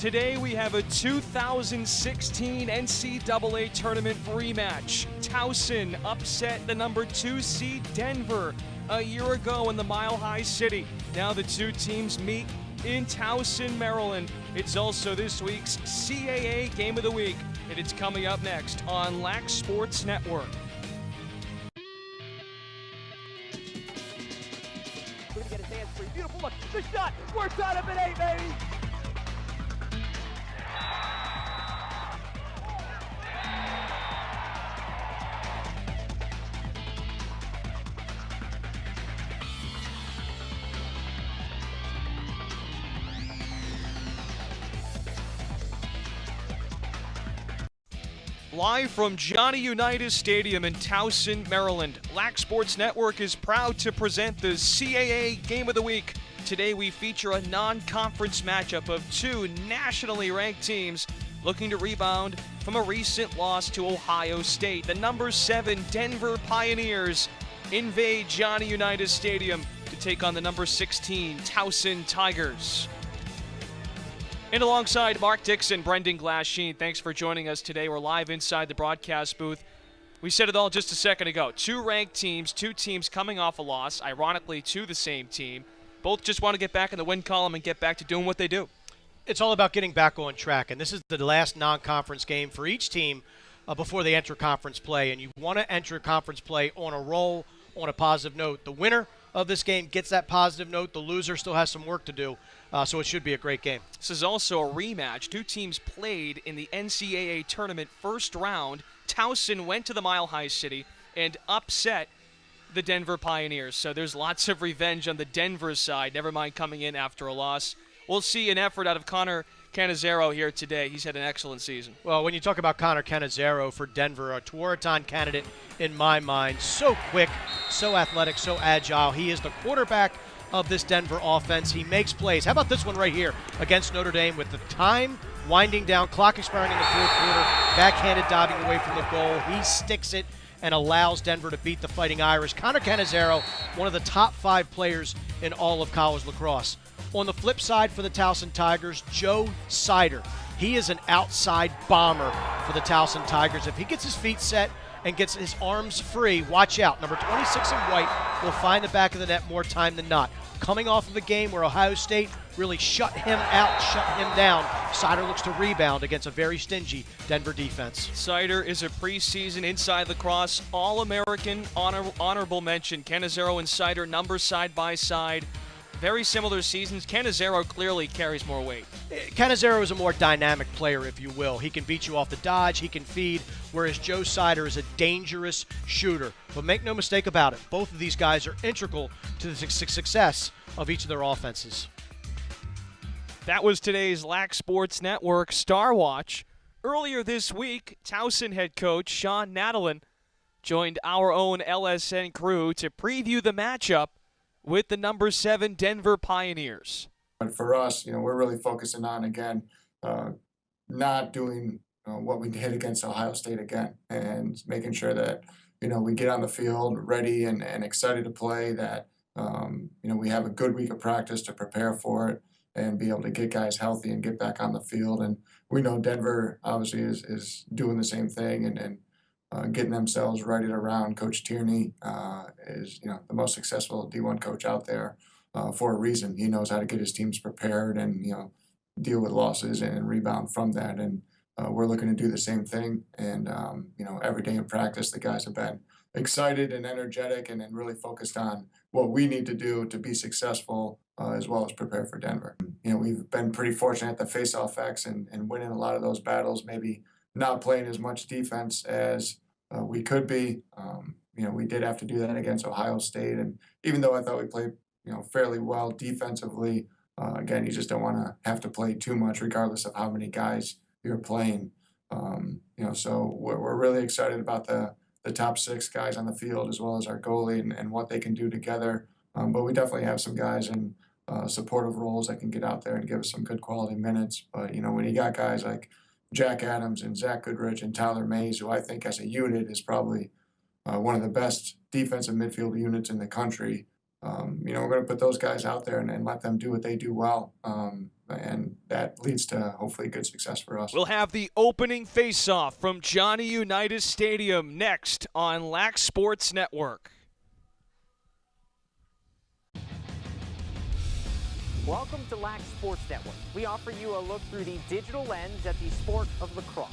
Today we have a 2016 NCAA tournament rematch. Towson upset the number 2 seed Denver a year ago in the Mile High City. Now the two teams meet in Towson, Maryland. It's also this week's CAA Game of the Week, and it's coming up next on Lax Sports Network. We're gonna get his hands free. Beautiful look. The shot. We're tied up at 8, baby. Live from Johnny Unitas Stadium in Towson, Maryland, Lax Sports Network is proud to present the CAA Game of the Week. Today we feature a non-conference matchup of two nationally ranked teams looking to rebound from a recent loss to Ohio State. The number 7 Denver Pioneers invade Johnny Unitas Stadium to take on the number 16 Towson Tigers. And alongside Mark Dixon, Brendan Glasheen, thanks for joining us today. We're live inside the broadcast booth. We said it all just a second ago. Two ranked teams, two teams coming off a loss, ironically to the same team. Both just want to get back in the win column and get back to doing what they do. It's all about getting back on track, and this is the last non-conference game for each team before they enter conference play, and you want to enter conference play on a roll, on a positive note. The winner of this game gets that positive note. The loser still has some work to do, so it should be a great game. This is also a rematch. Two teams played in the NCAA tournament first round. Towson went to the Mile High City and upset the Denver Pioneers. So there's lots of revenge on the Denver side, never mind coming in after a loss. We'll see an effort out of Connor Cannizzaro here today. He's had an excellent season. Well, when you talk about Connor Cannizzaro for Denver, a Tewaaraton candidate in my mind, so quick, so athletic, so agile. He is the quarterback of this Denver offense. He makes plays. How about this one right here against Notre Dame with the time winding down, clock expiring in the fourth quarter, backhanded diving away from the goal. He sticks it and allows Denver to beat the Fighting Irish. Connor Cannizzaro, one of the top 5 players in all of college lacrosse. On the flip side for the Towson Tigers, Joe Sider. He is an outside bomber for the Towson Tigers. If he gets his feet set and gets his arms free, watch out. Number 26 in white will find the back of the net more time than not. Coming off of a game where Ohio State really shut him out, shut him down, Sider looks to rebound against a very stingy Denver defense. Sider is a preseason inside lacrosse All-American honorable mention. Cannizzaro and Sider numbers side by side. Very similar seasons. Cannizzaro clearly carries more weight. Cannizzaro is a more dynamic player, if you will. He can beat you off the dodge, he can feed, whereas Joe Sider is a dangerous shooter. But make no mistake about it, both of these guys are integral to the success of each of their offenses. That was today's Lax Sports Network Star Watch. Earlier this week, Towson head coach Sean Nadalin joined our own LSN crew to preview the matchup with the number 7 Denver Pioneers. And for us, we're really focusing on, again, not doing what we did against Ohio State again, and making sure that, we get on the field ready and excited to play, that, we have a good week of practice to prepare for it and be able to get guys healthy and get back on the field. And we know Denver obviously is doing the same thing and getting themselves ready to round. Coach Tierney is, the most successful D1 coach out there for a reason. He knows how to get his teams prepared and, deal with losses and rebound from that. And we're looking to do the same thing. And, every day in practice, the guys have been excited and energetic and really focused on what we need to do to be successful as well as prepare for Denver. We've been pretty fortunate at the face-off X and winning a lot of those battles, maybe not playing as much defense as we could be. We did have to do that against Ohio State, and even though I thought we played, fairly well defensively, again, you just don't want to have to play too much, regardless of how many guys you're playing. So we're really excited about the top 6 guys on the field, as well as our goalie and what they can do together. But we definitely have some guys in supportive roles that can get out there and give us some good quality minutes. But when you got guys like Jack Adams and Zach Goodrich and Tyler Mays, who I think as a unit is probably one of the best defensive midfield units in the country. we're going to put those guys out there and let them do what they do well. And that leads to hopefully good success for us. We'll have the opening face-off from Johnny Unitas Stadium next on Lax Sports Network. Welcome to Lax Sports Network. We offer you a look through the digital lens at the sport of lacrosse.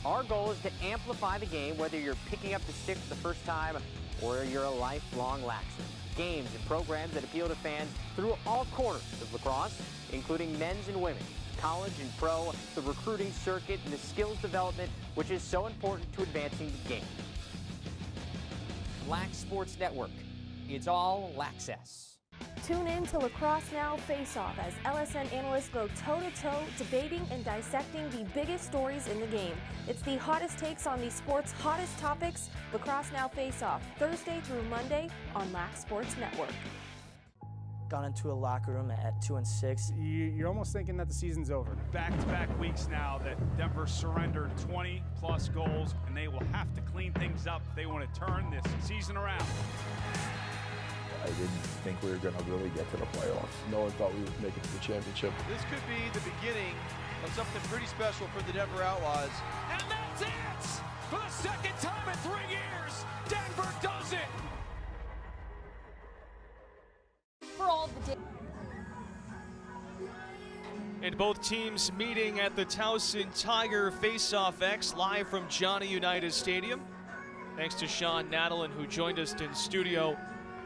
Our goal is to amplify the game, whether you're picking up the stick for the first time or you're a lifelong Laxer. Games and programs that appeal to fans through all corners of lacrosse, including men's and women, college and pro, the recruiting circuit, and the skills development, which is so important to advancing the game. Lax Sports Network. It's all Laxess. Tune in to Lacrosse Now Face-Off as LSN analysts go toe-to-toe, debating and dissecting the biggest stories in the game. It's the hottest takes on the sport's hottest topics. Lacrosse Now Face-Off, Thursday through Monday on Lax Sports Network. Gone into a locker room at 2-6. You're almost thinking that the season's over. Back-to-back weeks now that Denver surrendered 20-plus goals, and they will have to clean things up if they want to turn this season around. I didn't think we were going to really get to the playoffs. No one thought we would make it to the championship. This could be the beginning of something pretty special for the Denver Outlaws. And that's it! For the second time in 3 years, Denver does it! For all the And both teams meeting at the Towson Tiger Face-Off X live from Johnny Unitas Stadium. Thanks to Sean Nadalin, who joined us in studio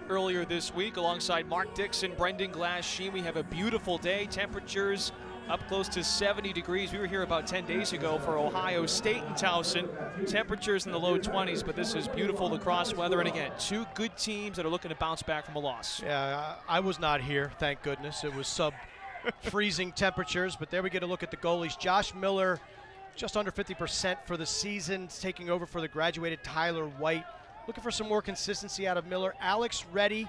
earlier this week alongside Mark Dixon, Brendan Glass-Sheen. We have a beautiful day. Temperatures up close to 70 degrees. We were here about 10 days ago for Ohio State in Towson. Temperatures in the low 20s, but this is beautiful lacrosse weather. And again, two good teams that are looking to bounce back from a loss. Yeah, I was not here, thank goodness. It was sub-freezing temperatures, but there we get a look at the goalies. Josh Miller, just under 50% for the season, taking over for the graduated Tyler White. Looking for some more consistency out of Miller. Alex Reddy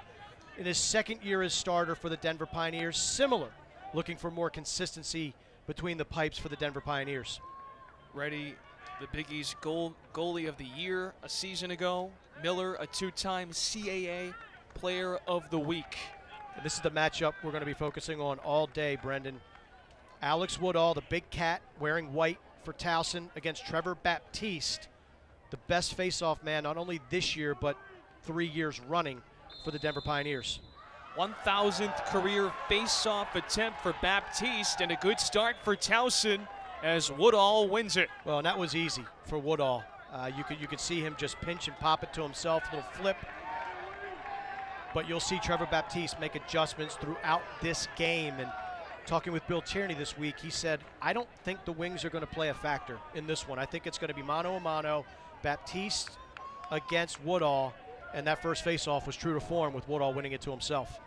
in his second year as starter for the Denver Pioneers. Similar, looking for more consistency between the pipes for the Denver Pioneers. Reddy, the Big East goalie of the year a season ago. Miller, a two-time CAA Player of the Week. And this is the matchup we're going to be focusing on all day, Brendan. Alex Woodall, the big cat, wearing white for Towson against Trevor Baptiste. The best face-off man, not only this year, but 3 years running for the Denver Pioneers. 1,000th career face-off attempt for Baptiste, and a good start for Towson as Woodall wins it. Well, and that was easy for Woodall. You could see him just pinch and pop it to himself, little flip. But you'll see Trevor Baptiste make adjustments throughout this game. And talking with Bill Tierney this week, he said, I don't think the wings are going to play a factor in this one. I think it's going to be mano-a-mano. Baptiste against Woodall, and that first face-off was true to form with Woodall winning it to himself.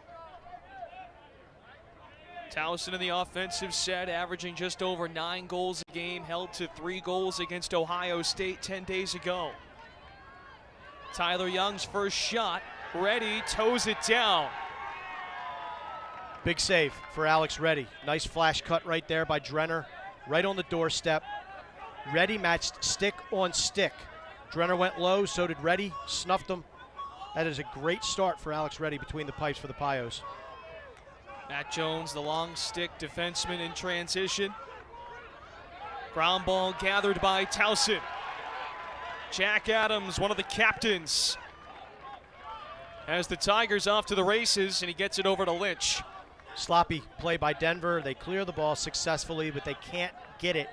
Towson in the offensive set, averaging just over 9 goals a game, held to 3 goals against Ohio State 10 days ago. Tyler Young's first shot, Reddy toes it down. Big save for Alex Reddy. Nice flash cut right there by Drenner, right on the doorstep. Reddy matched stick on stick. Drenner went low, so did Reddy, snuffed him. That is a great start for Alex Reddy between the pipes for the Pios. Matt Jones, the long stick defenseman in transition. Ground ball gathered by Towson. Jack Adams, one of the captains, has the Tigers off to the races, and he gets it over to Lynch. Sloppy play by Denver. They clear the ball successfully, but they can't get it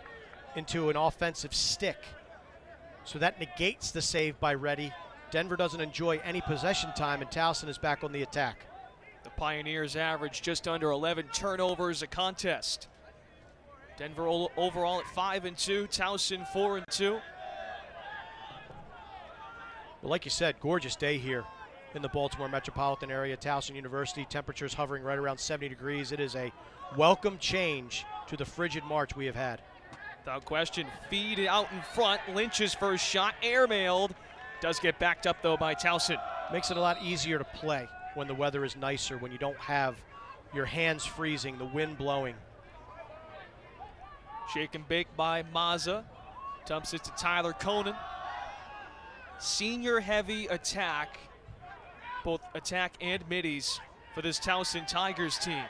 into an offensive stick. So that negates the save by Reddy. Denver doesn't enjoy any possession time, and Towson is back on the attack. The Pioneers average just under 11 turnovers a contest. Denver overall at 5-2, Towson 4-2. Well, like you said, gorgeous day here in the Baltimore metropolitan area. Towson University, temperatures hovering right around 70 degrees. It is a welcome change to the frigid March we have had. Without question, feed out in front. Lynch's first shot, airmailed. Does get backed up, though, by Towson. Makes it a lot easier to play when the weather is nicer, when you don't have your hands freezing, the wind blowing. Shake and bake by Mazza. Dumps it to Tyler Conan. Senior heavy attack, both attack and middies for this Towson Tigers team.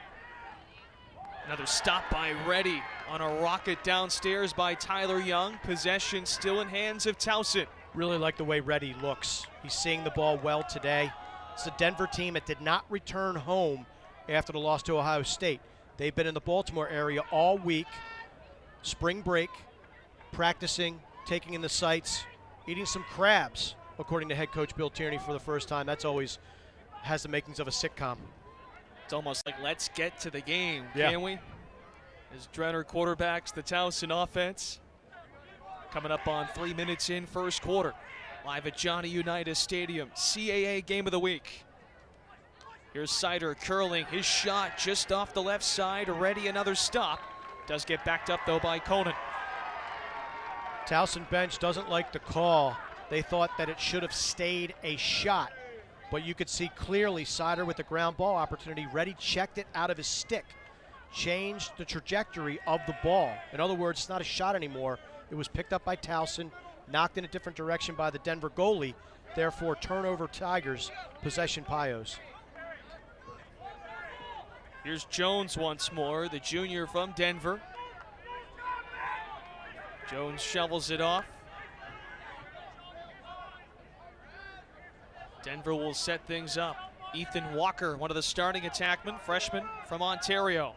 Another stop by Reddy on a rocket downstairs by Tyler Young. Possession still in hands of Towson. Really like the way Reddy looks. He's seeing the ball well today. It's a Denver team that did not return home after the loss to Ohio State. They've been in the Baltimore area all week, spring break, practicing, taking in the sights, eating some crabs, according to head coach Bill Tierney for the first time. That's always has the makings of a sitcom. It's almost like let's get to the game, Yeah. can we? As Drenner quarterbacks the Towson offense. Coming up on 3 minutes in first quarter. Live at Johnny Unitas Stadium, CAA Game of the Week. Here's Sider curling his shot just off the left side. Ready, another stop. Does get backed up though by Conan. Towson bench doesn't like the call. They thought that it should have stayed a shot, but you could see clearly Sider with the ground ball opportunity. Reddy checked it out of his stick, changed the trajectory of the ball. In other words, it's not a shot anymore. It was picked up by Towson, knocked in a different direction by the Denver goalie. Therefore, turnover Tigers, possession Pios. Here's Jones once more, the junior from Denver. Jones shovels it off. Denver will set things up. Ethan Walker, one of the starting attackmen, freshman from Ontario.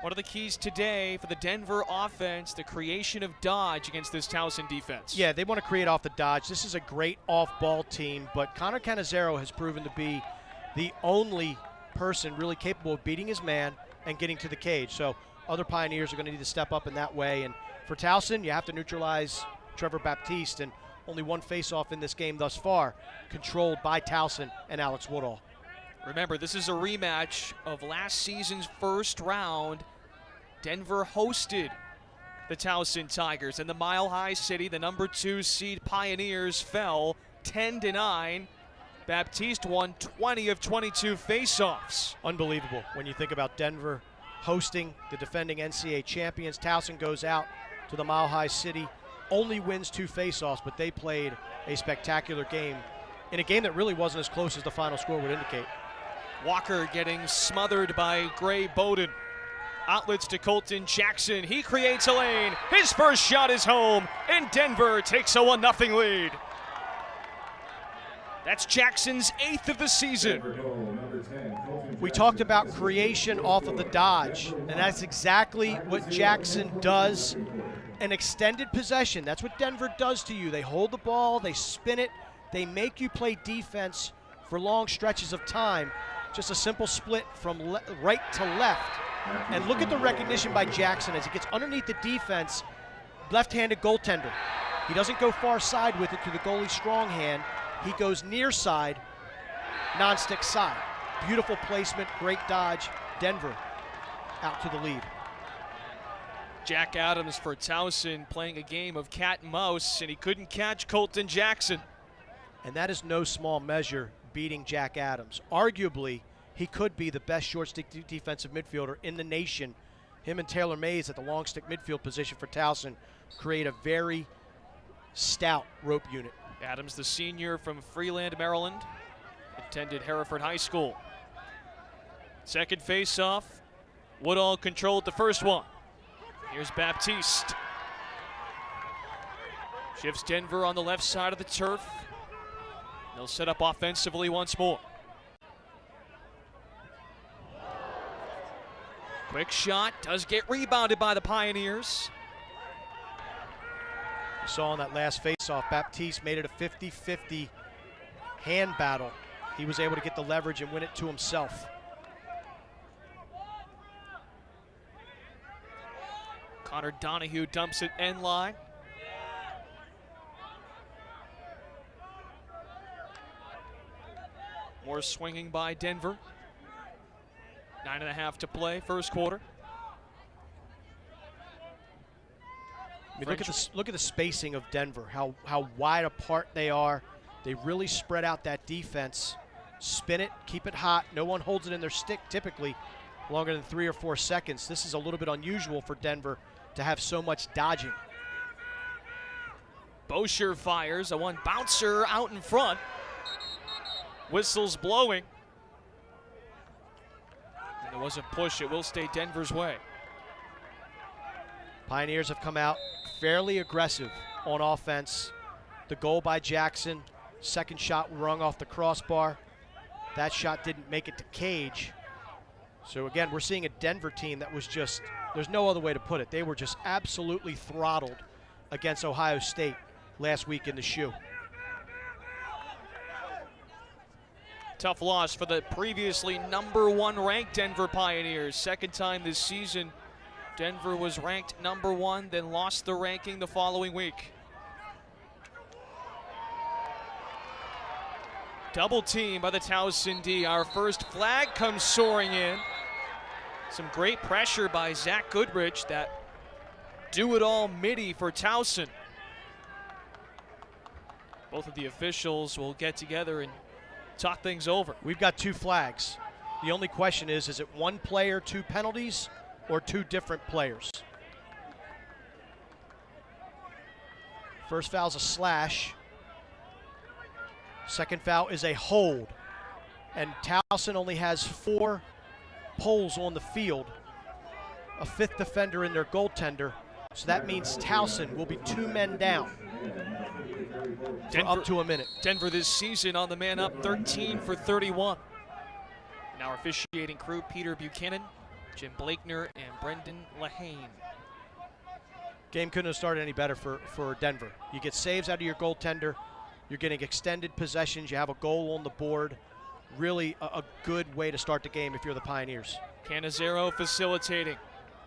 One of the keys today for the Denver offense, the creation of dodge against this Towson defense. Yeah, they want to create off the dodge. This is a great off-ball team, but Connor Cannizzaro has proven to be the only person really capable of beating his man and getting to the cage. So other Pioneers are going to need to step up in that way. And for Towson, you have to neutralize Trevor Baptiste, and only one face-off in this game thus far, controlled by Towson and Alex Woodall. Remember, this is a rematch of last season's first round. Denver hosted the Towson Tigers, and the Mile High City, the number 2 seed Pioneers, fell 10-9. Baptiste won 20 of 22 face-offs. Unbelievable when you think about Denver hosting the defending NCAA champions. Towson goes out to the Mile High City, only wins 2 face-offs, but they played a spectacular game in a game that really wasn't as close as the final score would indicate. Walker getting smothered by Gray Bowden. Outlets to Colton Jackson. He creates a lane. His first shot is home, and Denver takes a 1-0 lead. That's Jackson's 8th of the season. We talked about creation off of the dodge, and that's exactly what Jackson does. An extended possession. That's what Denver does to you. They hold the ball, they spin it, they make you play defense for long stretches of time. Just a simple split from right to left. And look at the recognition by Jackson as he gets underneath the defense. Left-handed goaltender. He doesn't go far side with it to the goalie's strong hand. He goes near side, non-stick side. Beautiful placement, great dodge. Denver out to the lead. Jack Adams for Towson playing a game of cat and mouse, and he couldn't catch Colton Jackson. And that is no small measure, beating Jack Adams. Arguably, he could be the best short stick defensive midfielder in the nation. Him and Taylor Mays at the long stick midfield position for Towson create a very stout rope unit. Adams, the senior from Freeland, Maryland, attended Hereford High School. Second face-off, Woodall controlled the first one. Here's Baptiste. Shifts Denver on the left side of the turf. They'll set up offensively once more. Quick shot, does get rebounded by the Pioneers. You saw in that last face-off, Baptiste made it a 50-50 hand battle. He was able to get the leverage and win it to himself. Connor Donahue dumps it end line. More swinging by Denver. 9.5 to play, first quarter. I mean, look at the spacing of Denver, how wide apart they are. They really spread out that defense. Spin it, keep it hot. No one holds it in their stick typically longer than 3 or 4 seconds. This is a little bit unusual for Denver to have so much dodging. Bosher fires, a one bouncer out in front. Whistles blowing. And there was a push. It will stay Denver's way. Pioneers have come out fairly aggressive on offense. The goal by Jackson. Second shot rung off the crossbar. That shot didn't make it to cage. So again, we're seeing a Denver team that was just, there's no other way to put it. They were just absolutely throttled against Ohio State last week in the shoe. Tough loss for the previously #1 ranked Denver Pioneers. Second time this season, Denver was ranked #1, then lost the ranking the following week. Double team by the Towson D. Our first flag comes soaring in. Some great pressure by Zach Goodrich, that do-it-all midi for Towson. Both of the officials will get together and talk things over. We've got 2 flags. The only question is it 1 player, 2 penalties, or 2 different players? First foul's a slash. Second foul is a hold. And Towson only has 4 poles on the field, a 5th defender in their goaltender. So that means Towson will be 2 men down. Up to a minute. Denver this season on the man up, 13 for 31. Now our officiating crew, Peter Buchanan, Jim Blakner, and Brendan Lehane. Game couldn't have started any better for Denver. You get saves out of your goaltender. You're getting extended possessions. You have a goal on the board. Really a good way to start the game if you're the Pioneers. Canizero facilitating.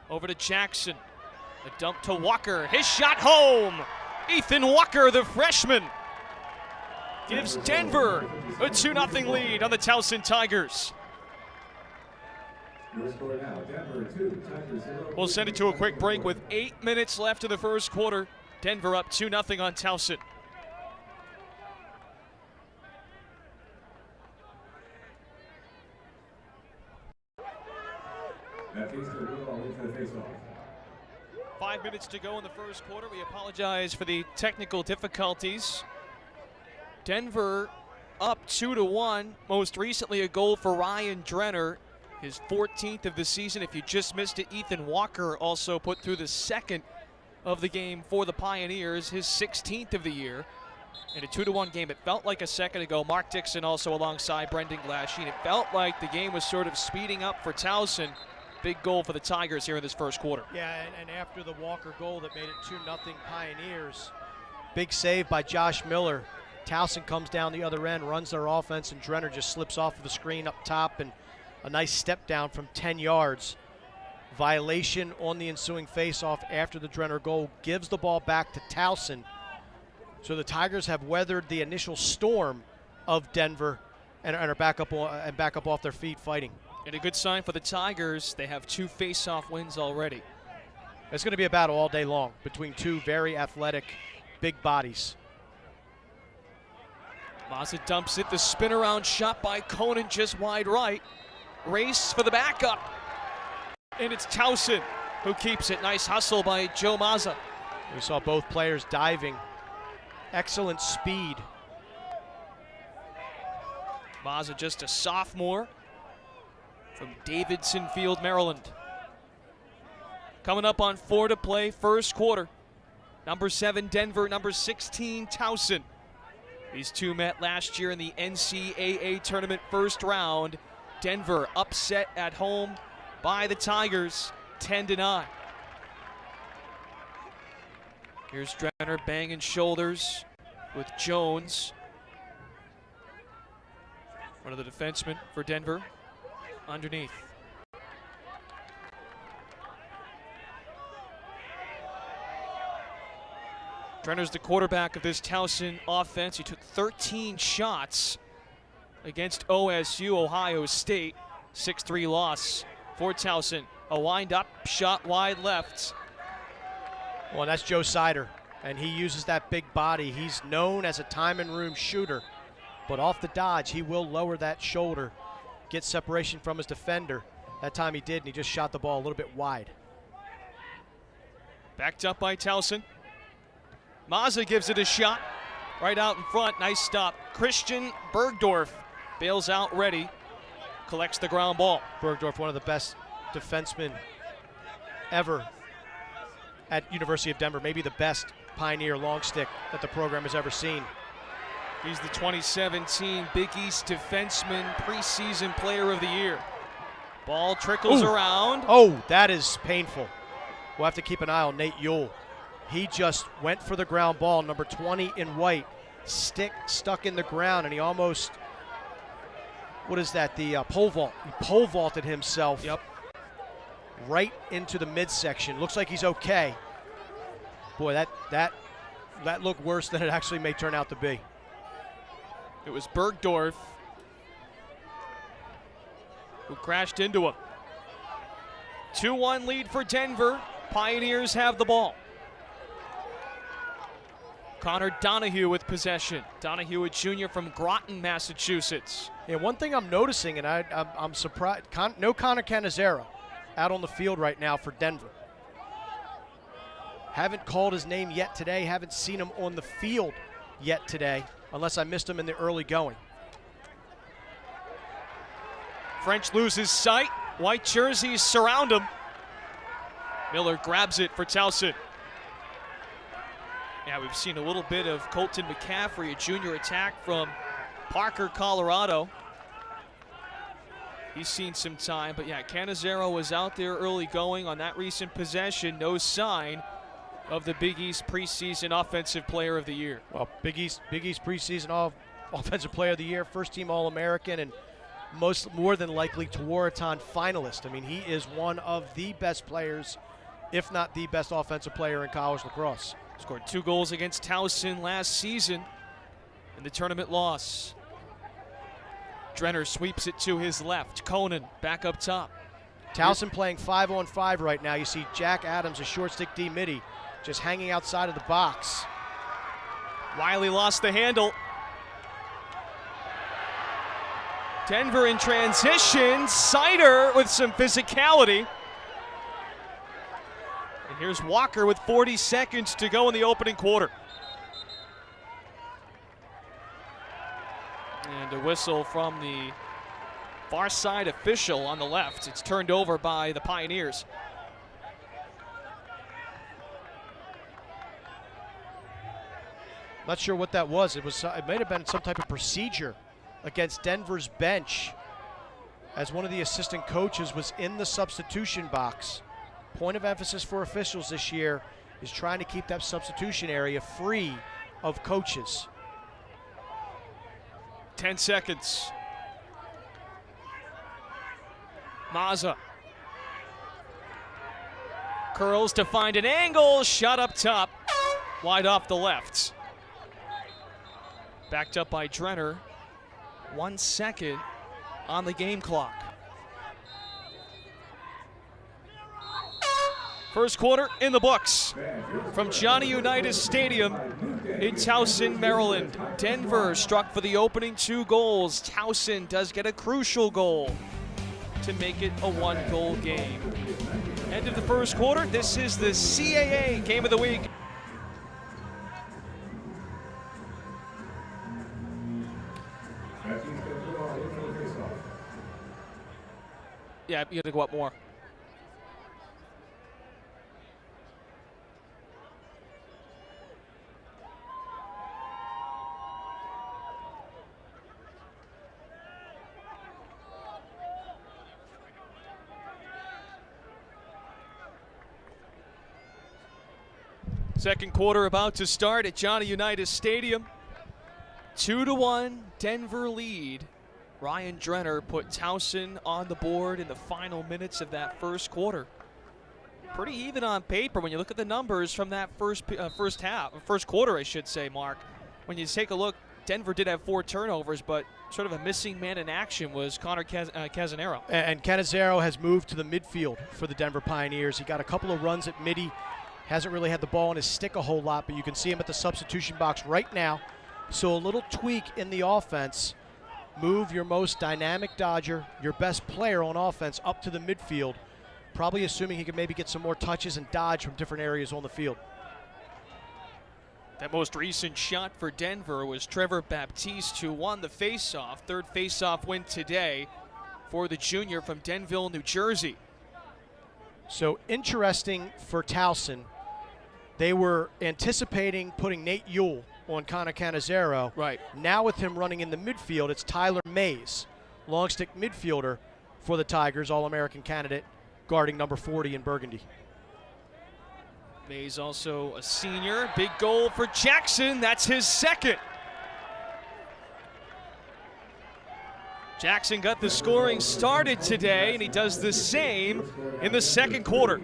Over to Jackson. A dump to Walker. His shot home. Ethan Walker, the freshman, gives Denver a 2-0 lead on the Towson Tigers. We'll send it to a quick break with 8 minutes left in the first quarter. Denver up 2-0 on Towson. Five minutes to go in the first quarter. We apologize for the technical difficulties. Denver up 2-1. Most recently a goal for Ryan Drenner, his 14th of the season. If you just missed it, Ethan Walker also put through the 2nd of the game for the Pioneers, his 16th of the year. In a 2-1 game, it felt like a second ago. Mark Dixon also alongside Brendan Glasheen. It felt like the game was sort of speeding up for Towson. Big goal for the Tigers here in this first quarter. Yeah, and after the Walker goal that made it 2-0 Pioneers, big save by Josh Miller. Towson comes down the other end, runs their offense, and Drenner just slips off of the screen up top, and a nice step down from 10 yards. Violation on the ensuing faceoff after the Drenner goal gives the ball back to Towson. So the Tigers have weathered the initial storm of Denver and are back up off their feet fighting. And a good sign for the Tigers, they have 2 face-off wins already. It's going to be a battle all day long between 2 very athletic, big bodies. Mazza dumps it, the spin-around shot by Conan just wide right. Race for the backup. And it's Towson who keeps it. Nice hustle by Joe Mazza. We saw both players diving. Excellent speed. Mazza just a sophomore from Davidson Field, Maryland. Coming up on 4 to play, first quarter. Number 7 Denver, number 16 Towson. These 2 met last year in the NCAA tournament first round. Denver upset at home by the Tigers, 10-9. Here's Drenner banging shoulders with Jones. One of the defensemen for Denver underneath. Drenner's the quarterback of this Towson offense. He took 13 shots against OSU, Ohio State. 6-3 loss for Towson. A wind-up shot wide left. Well, that's Joe Sider, and he uses that big body. He's known as a time and room shooter, but off the dodge, he will lower that shoulder, get separation from his defender. That time he did, and he just shot the ball a little bit wide. Backed up by Towson. Mazza gives it a shot right out in front. Nice stop. Christian Bergdorf bails out ready, collects the ground ball. Bergdorf, one of the best defensemen ever at University of Denver, maybe the best Pioneer long stick that the program has ever seen. He's the 2017 Big East Defenseman Preseason Player of the Year. Ball trickles around. Oh, that is painful. We'll have to keep an eye on Nate Yule. He just went for the ground ball, number 20 in white, stick stuck in the ground, and he almost, what is that, the pole vault. He pole vaulted himself right into the midsection. Looks like he's okay. Boy, that looked worse than it actually may turn out to be. It was Bergdorf who crashed into him. 2-1 lead for Denver. Pioneers have the ball. Connor Donahue with possession. Donahue, a junior from Groton, Massachusetts. Yeah, one thing I'm noticing, and I'm surprised, no Connor Cannizzaro out on the field right now for Denver. Haven't called his name yet today, haven't seen him on the field yet today, unless I missed him in the early going. French loses sight. White jerseys surround him. Miller grabs it for Towson. Yeah, we've seen a little bit of Colton McCaffrey, a junior attack from Parker, Colorado. He's seen some time, but yeah, Cannizzaro was out there early going on that recent possession. No sign of the Big East preseason Offensive Player of the Year. Well, Big East preseason Offensive Player of the Year, first-team All-American, and more than likely Tewaaraton finalist. I mean, he is one of the best players, if not the best offensive player in college lacrosse. Scored 2 goals against Towson last season in the tournament loss. Drenner sweeps it to his left. Conan back up top. Towson playing 5-on-5 right now. You see Jack Adams, a short stick D midi, just hanging outside of the box. Wiley lost the handle. Denver in transition. Sider with some physicality. And here's Walker with 40 seconds to go in the opening quarter. And a whistle from the far side official on the left. It's turned over by the Pioneers. Not sure what that was. It may have been some type of procedure against Denver's bench, as one of the assistant coaches was in the substitution box. Point of emphasis for officials this year is trying to keep that substitution area free of coaches. 10 seconds. Mazza curls to find an angle. Shot up top. Wide off the left. Backed up by Drenner. 1 second on the game clock. First quarter in the books from Johnny Unitas Stadium in Towson, Maryland. Denver struck for the opening 2 goals. Towson does get a crucial goal to make it a 1-goal game. End of the first quarter. This is the CAA Game of the Week. Yeah, you gotta go up more. Second quarter about to start at Johnny Unitas Stadium. 2-1 Denver lead. Ryan Drenner put Towson on the board in the final minutes of that first quarter. Pretty even on paper when you look at the numbers from that first quarter, I should say, Mark. When you take a look, Denver did have 4 turnovers, but sort of a missing man in action was Connor Cannizzaro. And Cannizzaro has moved to the midfield for the Denver Pioneers. He got a couple of runs at midi. Hasn't really had the ball in his stick a whole lot, but you can see him at the substitution box right now. So a little tweak in the offense. Move your most dynamic Dodger, your best player on offense, up to the midfield, probably assuming he can maybe get some more touches and dodge from different areas on the field. That most recent shot for Denver was Trevor Baptiste, who won the faceoff. Third faceoff win today for the junior from Denville, New Jersey. So interesting for Towson. They were anticipating putting Nate Ewell on Connor Cannizzaro. Right. Now with him running in the midfield, it's Tyler Mays, long stick midfielder for the Tigers, All-American candidate, guarding number 40 in Burgundy. Mays also a senior. Big goal for Jackson. That's his second. Jackson got the scoring started today, and he does the same in the second quarter.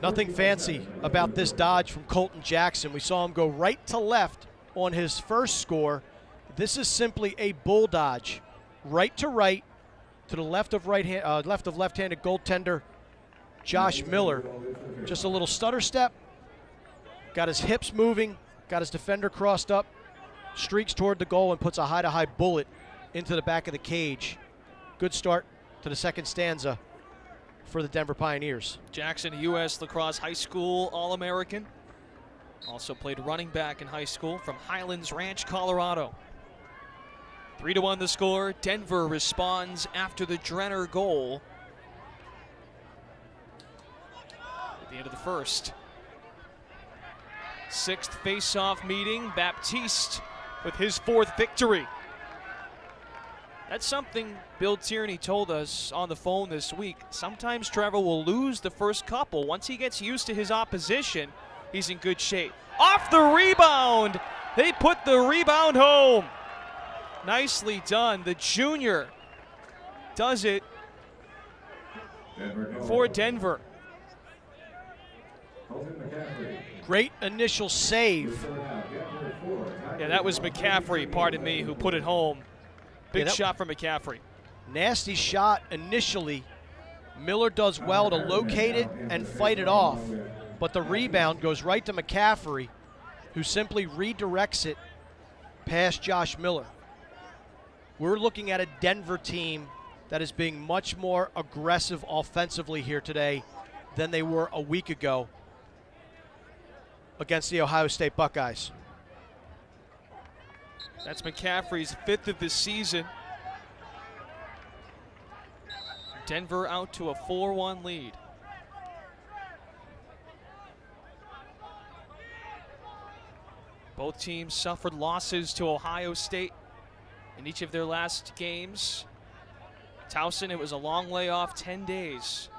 Nothing fancy about this dodge from Colton Jackson. We saw him go right to left on his first score. This is simply a bull dodge, right to the left of left-handed goaltender Josh Miller. Just a little stutter step, got his hips moving, got his defender crossed up, streaks toward the goal and puts a high-to-high bullet into the back of the cage. Good start to the second stanza for the Denver Pioneers. Jackson, a U.S. Lacrosse High School All-American. Also played running back in high school from Highlands Ranch, Colorado. 3-1 the score. Denver responds after the Drenner goal at the end of the first. Sixth face-off meeting. Baptiste with his fourth victory. That's something Bill Tierney told us on the phone this week. Sometimes Trevor will lose the first couple. Once he gets used to his opposition, he's in good shape. Off the rebound! They put the rebound home. Nicely done. The junior does it for Denver. Great initial save. Yeah, that was McCaffrey, pardon me, who put it home. Big shot from McCaffrey. Nasty shot initially. Miller does well to locate it and fight it off, but the rebound goes right to McCaffrey, who simply redirects it past Josh Miller. We're looking at a Denver team that is being much more aggressive offensively here today than they were a week ago against the Ohio State Buckeyes. That's McCaffrey's fifth of the season. Denver out to a 4-1 lead. Both teams suffered losses to Ohio State in each of their last games. Towson, it was a long layoff, 10 days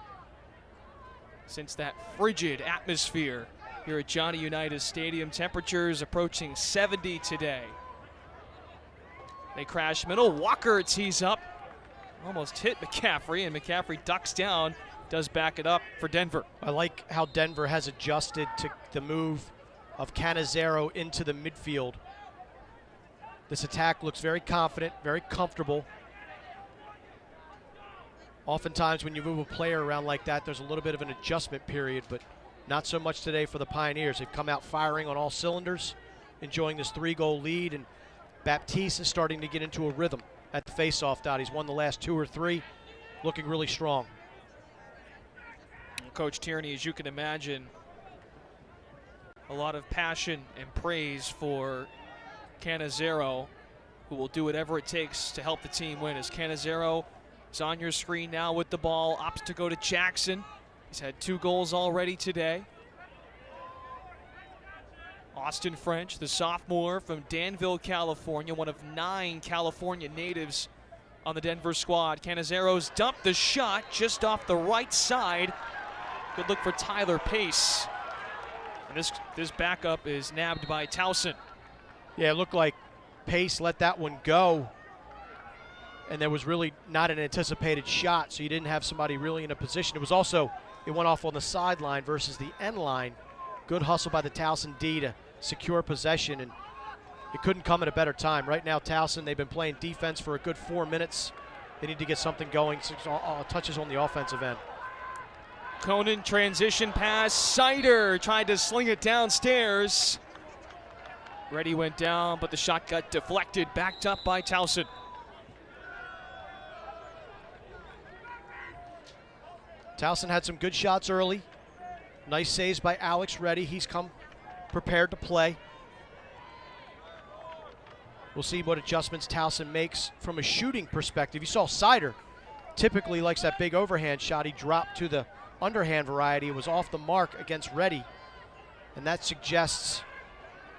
since that frigid atmosphere here at Johnny Unitas Stadium. Temperatures approaching 70 today. They crash middle. Walker tees up. Almost hit McCaffrey, and McCaffrey ducks down, does back it up for Denver. I like how Denver has adjusted to the move of Cannizzaro into the midfield. This attack looks very confident, very comfortable. Oftentimes when you move a player around like that, there's a little bit of an adjustment period, but not so much today for the Pioneers. They've come out firing on all cylinders, enjoying this 3-goal lead, and Baptiste is starting to get into a rhythm at the faceoff dot. He's won the last 2 or 3, looking really strong. Coach Tierney, as you can imagine, a lot of passion and praise for Cannizzaro, who will do whatever it takes to help the team win. As Cannizzaro is on your screen now with the ball, opts to go to Jackson. He's had 2 goals already today. Austin French, the sophomore from Danville, California, one of 9 California natives on the Denver squad. Cannizzaro's dumped the shot just off the right side. Good look for Tyler Pace. And this backup is nabbed by Towson. Yeah, it looked like Pace let that one go, and there was really not an anticipated shot, so you didn't have somebody really in a position. It was also, it went off on the sideline versus the end line. Good hustle by the Towson D to secure possession, and it couldn't come at a better time. Right now, Towson, they've been playing defense for a good 4 minutes. They need to get something going. Touches on the offensive end. Conan transition pass. Sider tried to sling it downstairs. Reddy went down, but the shot got deflected, backed up by Towson. Towson had some good shots early. Nice saves by Alex Reddy. He's come prepared to play. We'll see what adjustments Towson makes from a shooting perspective. You saw Sider typically likes that big overhand shot. He dropped to the underhand variety. It was off the mark against Reddy. And that suggests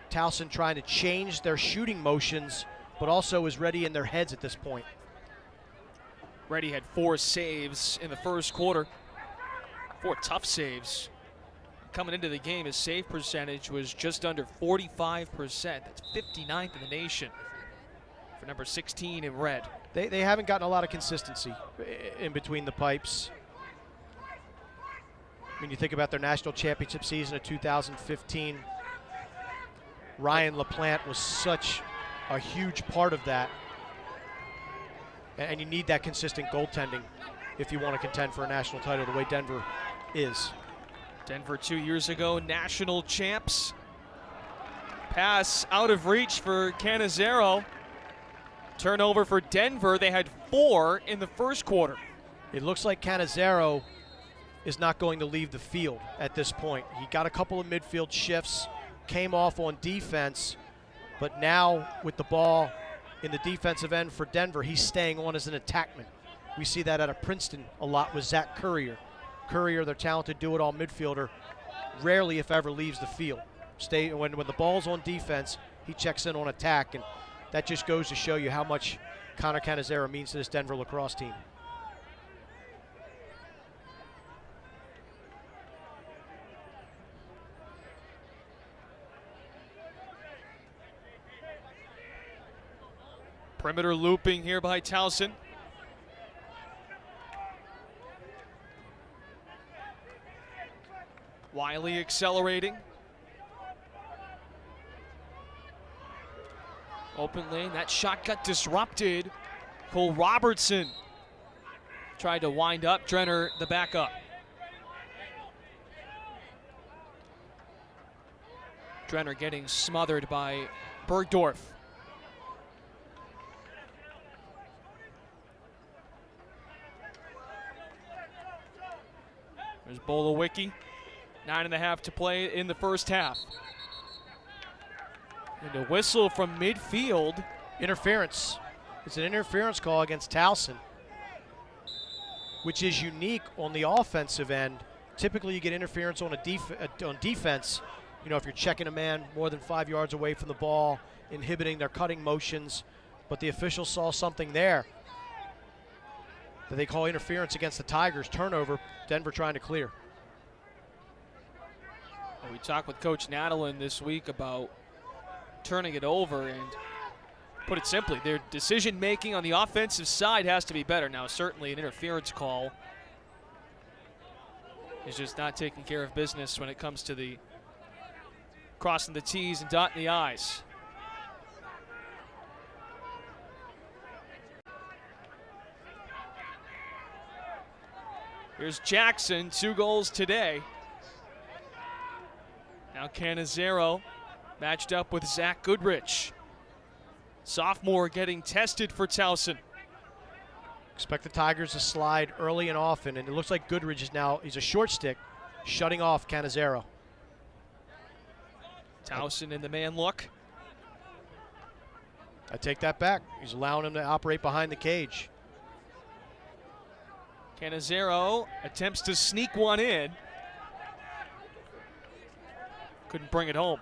Towson trying to change their shooting motions, but also is Reddy in their heads at this point. Reddy had 4 saves in the first quarter. 4 tough saves. Coming into the game, his save percentage was just under 45%. That's 59th in the nation for number 16 in red. They haven't gotten a lot of consistency in between the pipes. When you think about their national championship season of 2015, Ryan LaPlante was such a huge part of that. And you need that consistent goaltending if you want to contend for a national title the way Denver is. Denver 2 years ago, national champs. Pass out of reach for Cannizzaro. Turnover for Denver. They had 4 in the first quarter. It looks like Cannizzaro is not going to leave the field at this point. He got a couple of midfield shifts, came off on defense, but now with the ball in the defensive end for Denver, he's staying on as an attackman. We see that out of Princeton a lot with Zach Currier. Currier, their talented do-it-all midfielder, rarely, if ever, leaves the field. When the ball's on defense, he checks in on attack, and that just goes to show you how much Connor Cannizzaro means to this Denver lacrosse team. Perimeter looping here by Towson. Wiley accelerating. Open lane, that shot got disrupted. Cole Robertson tried to wind up. Drenner, the backup. Drenner getting smothered by Bergdorf. There's Bolowicki. 9.5 to play in the first half. And a whistle from midfield. Interference. It's an interference call against Towson, which is unique on the offensive end. Typically you get interference on on defense, you know, if you're checking a man more than 5 yards away from the ball, inhibiting their cutting motions, but the official saw something there that they call interference against the Tigers. Turnover, Denver trying to clear. We talked with Coach Nadalin this week about turning it over, and put it simply, their decision making on the offensive side has to be better. Now certainly an interference call is just not taking care of business when it comes to the crossing the T's and dotting the I's. Here's Jackson, 2 goals today. Now Cannizzaro matched up with Zach Goodrich. Sophomore getting tested for Towson. Expect the Tigers to slide early and often, and it looks like Goodrich is now, he's a short stick, shutting off Cannizzaro. Towson in the man look. I take that back. He's allowing him to operate behind the cage. Cannizzaro attempts to sneak one in. Couldn't bring it home.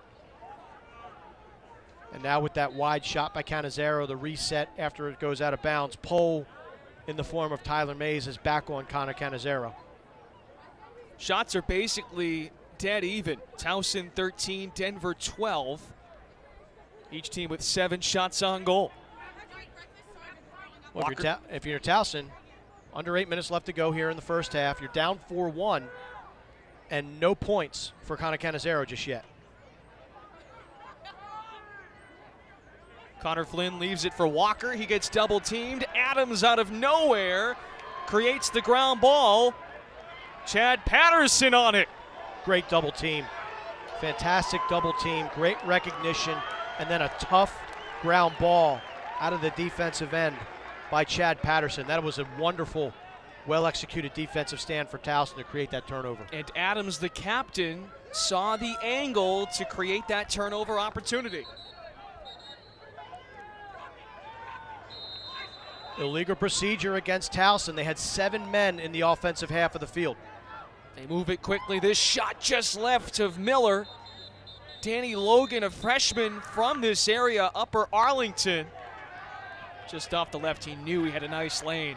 And now with that wide shot by Cannizzaro, the reset after it goes out of bounds, Poe in the form of Tyler Mays is back on Connor Cannizzaro. Shots are basically dead even. Towson 13, Denver 12. Each team with 7 shots on goal. Well, if you're Towson, under 8 minutes left to go here in the first half, you're down 4-1 and no points for Connor Cannizzaro just yet. Connor Flynn leaves it for Walker. He gets double teamed. Adams out of nowhere creates the ground ball. Chad Patterson on it. Great double team. Fantastic double team. Great recognition. And then a tough ground ball out of the defensive end by Chad Patterson. That was a wonderful, well-executed defensive stand for Towson to create that turnover. And Adams, the captain, saw the angle to create that turnover opportunity. Illegal procedure against Towson. They had 7 men in the offensive half of the field. They move it quickly. This shot just left of Miller. Danny Logan, a freshman from this area, Upper Arlington. Just off the left, he knew he had a nice lane.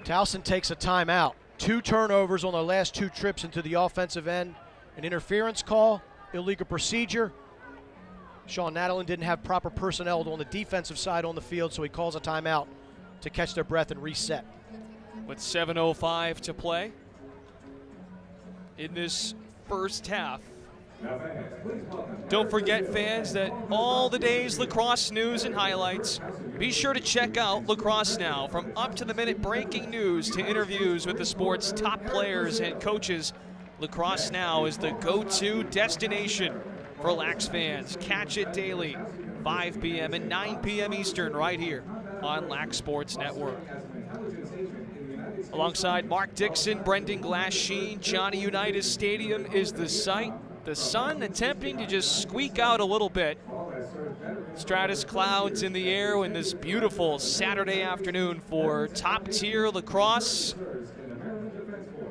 Towson takes a timeout. 2 turnovers on their last 2 trips into the offensive end. An interference call, illegal procedure. Sean Nadalin didn't have proper personnel on the defensive side on the field, so he calls a timeout to catch their breath and reset. With 7:05 to play in this first half. Don't forget, fans, that all the day's lacrosse news and highlights, be sure to check out Lacrosse Now. From up-to-the-minute breaking news to interviews with the sport's top players and coaches, Lacrosse Now is the go-to destination for Lax fans. Catch it daily, 5 p.m. and 9 p.m. Eastern, right here on Lax Sports Network. Alongside Mark Dixon, Brendan Glasheen, Johnny Unitas Stadium is the site. The sun attempting to just squeak out a little bit. Stratus clouds in the air in this beautiful Saturday afternoon for top-tier lacrosse.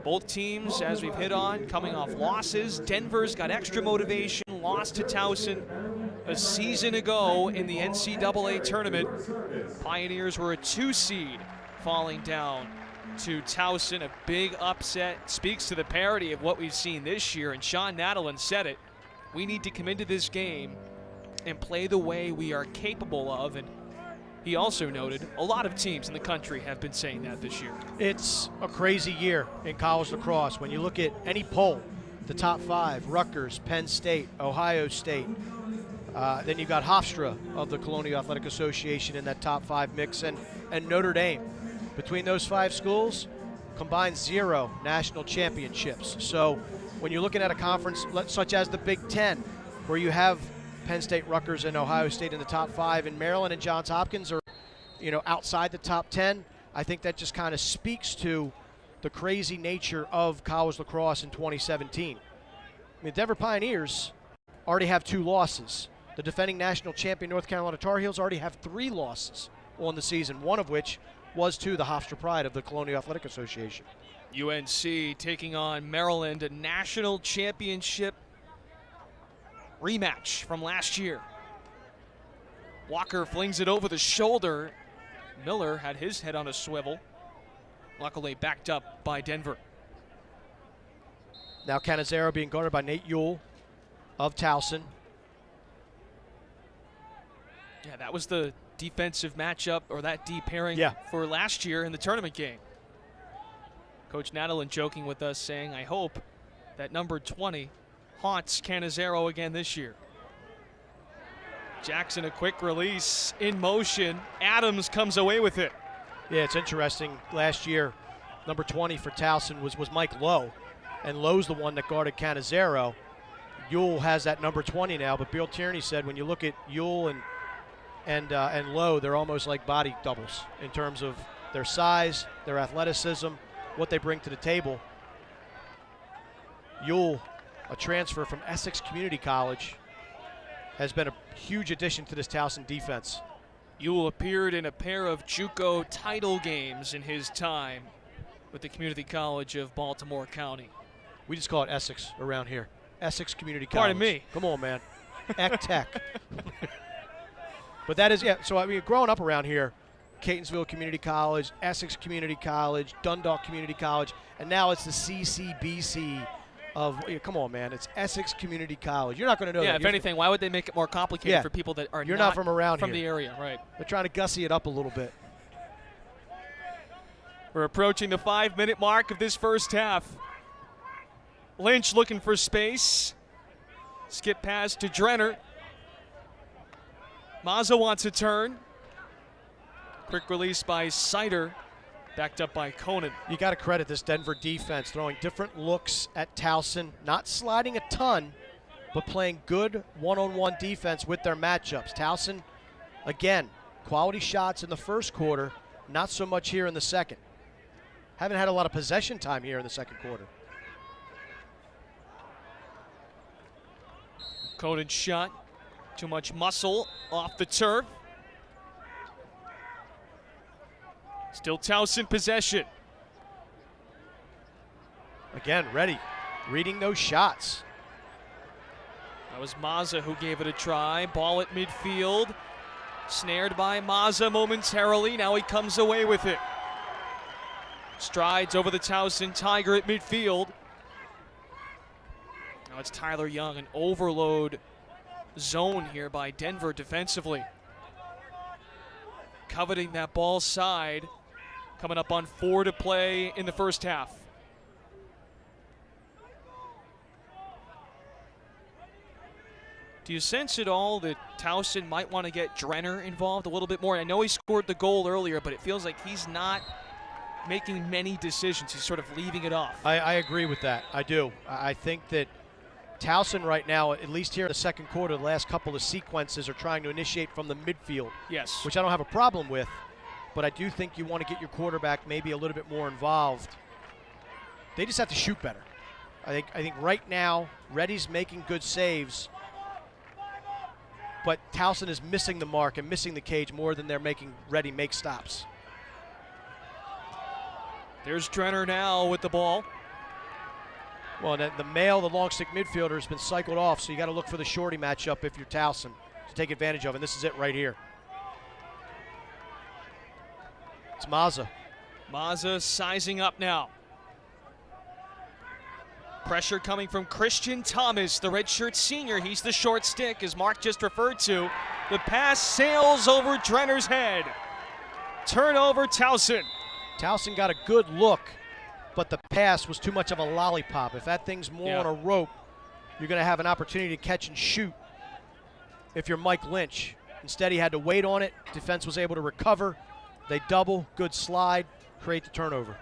Both teams, as we've hit on, coming off losses. Denver's got extra motivation, lost to Towson a season ago in the NCAA tournament. Pioneers were a 2 seed, falling down to Towson. A big upset. Speaks to the parity of what we've seen this year, and Sean Nadalin said it. We need to come into this game and play the way we are capable of, and he also noted a lot of teams in the country have been saying that this year. It's a crazy year in college lacrosse. When you look at any poll, the top 5, Rutgers, Penn State, Ohio State, then you've got Hofstra of the Colonial Athletic Association in that top 5 mix, and Notre Dame. Between those 5 schools, combined 0 national championships. So when you're looking at a conference such as the Big Ten, where you have Penn State, Rutgers, and Ohio State in the top 5, and Maryland and Johns Hopkins are, outside the top 10, I think that just kind of speaks to the crazy nature of college lacrosse in 2017. I mean, Denver Pioneers already have 2 losses. The defending national champion North Carolina Tar Heels already have 3 losses on the season, one of which was to the Hofstra Pride of the Colonial Athletic Association. UNC taking on Maryland, a national championship rematch from last year. Walker flings it over the shoulder. Miller had his head on a swivel. Luckily backed up by Denver. Now Canizero being guarded by Nate Ewell of Towson. Yeah, that was the defensive matchup, or that D pairing for last year in the tournament game. Coach Nadalin joking with us, saying, I hope that number 20 haunts Canizero again this year. Jackson, a quick release in motion. Adams comes away with it. Yeah, it's interesting. Last year, number 20 for Towson was Mike Lowe, and Lowe's the one that guarded Canizero. Ewell has that number 20 now, but Bill Tierney said when you look at Ewell and Lowe, they're almost like body doubles in terms of their size, their athleticism, what they bring to the table. Ewell, a transfer from Essex Community College, has been a huge addition to this Towson defense. Ewell appeared in a pair of JUCO title games in his time with the Community College of Baltimore County. We just call it Essex around here. Essex Community College. Pardon me. Come on, man. Tech. But that is, so I mean, growing up around here, Catonsville Community College, Essex Community College, Dundalk Community College, and now it's the CCBC of, come on, man, it's Essex Community College. You're not going to know that. Yeah, if anything, why would they make it more complicated for people that are not from around from here. the area, right? They're trying to gussy it up a little bit. We're approaching the 5-minute mark of this first half. Lynch looking for space. Skip pass to Drenner. Mazza wants a turn. Quick release by Sider. Backed up by Conan. You got to credit this Denver defense, throwing different looks at Towson, not sliding a ton, but playing good one-on-one defense with their matchups. Towson, again, quality shots in the first quarter, not so much here in the second. Haven't had a lot of possession time here in the second quarter. Conan's shot. Too much muscle off the turf. Still Towson possession. Again, ready, reading those shots. That was Mazza who gave it a try. Ball at midfield. Snared by Mazza momentarily. Now he comes away with it. Strides over the Towson Tiger at midfield. Now it's Tyler Young, an overload zone here by Denver defensively. Coveting that ball side. Coming up on 4 to play in the first half. Do you sense at all that Towson might want to get Drenner involved a little bit more? I know he scored the goal earlier, but it feels like he's not making many decisions. He's sort of leaving it off. I agree with that. I do. I think that Towson right now, at least here in the second quarter, the last couple of sequences are trying to initiate from the midfield. Yes. Which I don't have a problem with, but I do think you want to get your quarterback maybe a little bit more involved. They just have to shoot better. I think right now, Reddy's making good saves, but Towson is missing the mark and missing the cage more than they're making Reddy make stops. There's Drenner now with the ball. Well, and the male, the long stick midfielder, has been cycled off, so you got to look for the shorty matchup if you're Towson to take advantage of, and this is it right here. It's Mazza. Mazza sizing up now. Pressure coming from Christian Thomas, the redshirt senior. He's the short stick, as Mark just referred to. The pass sails over Drenner's head. Turnover, Towson. Towson got a good look, but the pass was too much of a lollipop. If that thing's more on a rope, you're going to have an opportunity to catch and shoot if you're Mike Lynch. Instead, he had to wait on it. Defense was able to recover. They double, good slide, create the turnover.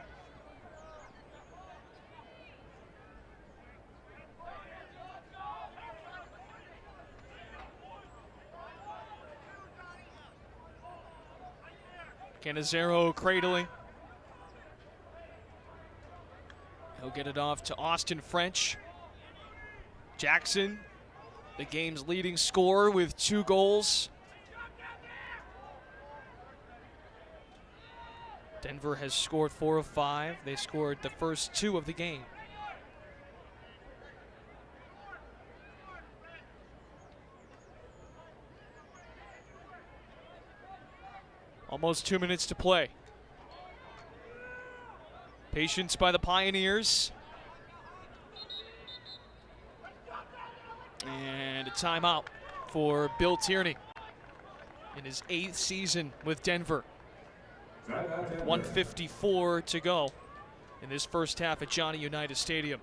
Canizero cradling. He'll get it off to Austin French. Jackson, the game's leading scorer with 2 goals. Denver has scored 4 of 5. They scored the first 2 of the game. Almost 2 minutes to play. Patience by the Pioneers. And a timeout for Bill Tierney in his 8th season with Denver. 1:54 to go in this first half at Johnny Unitas Stadium.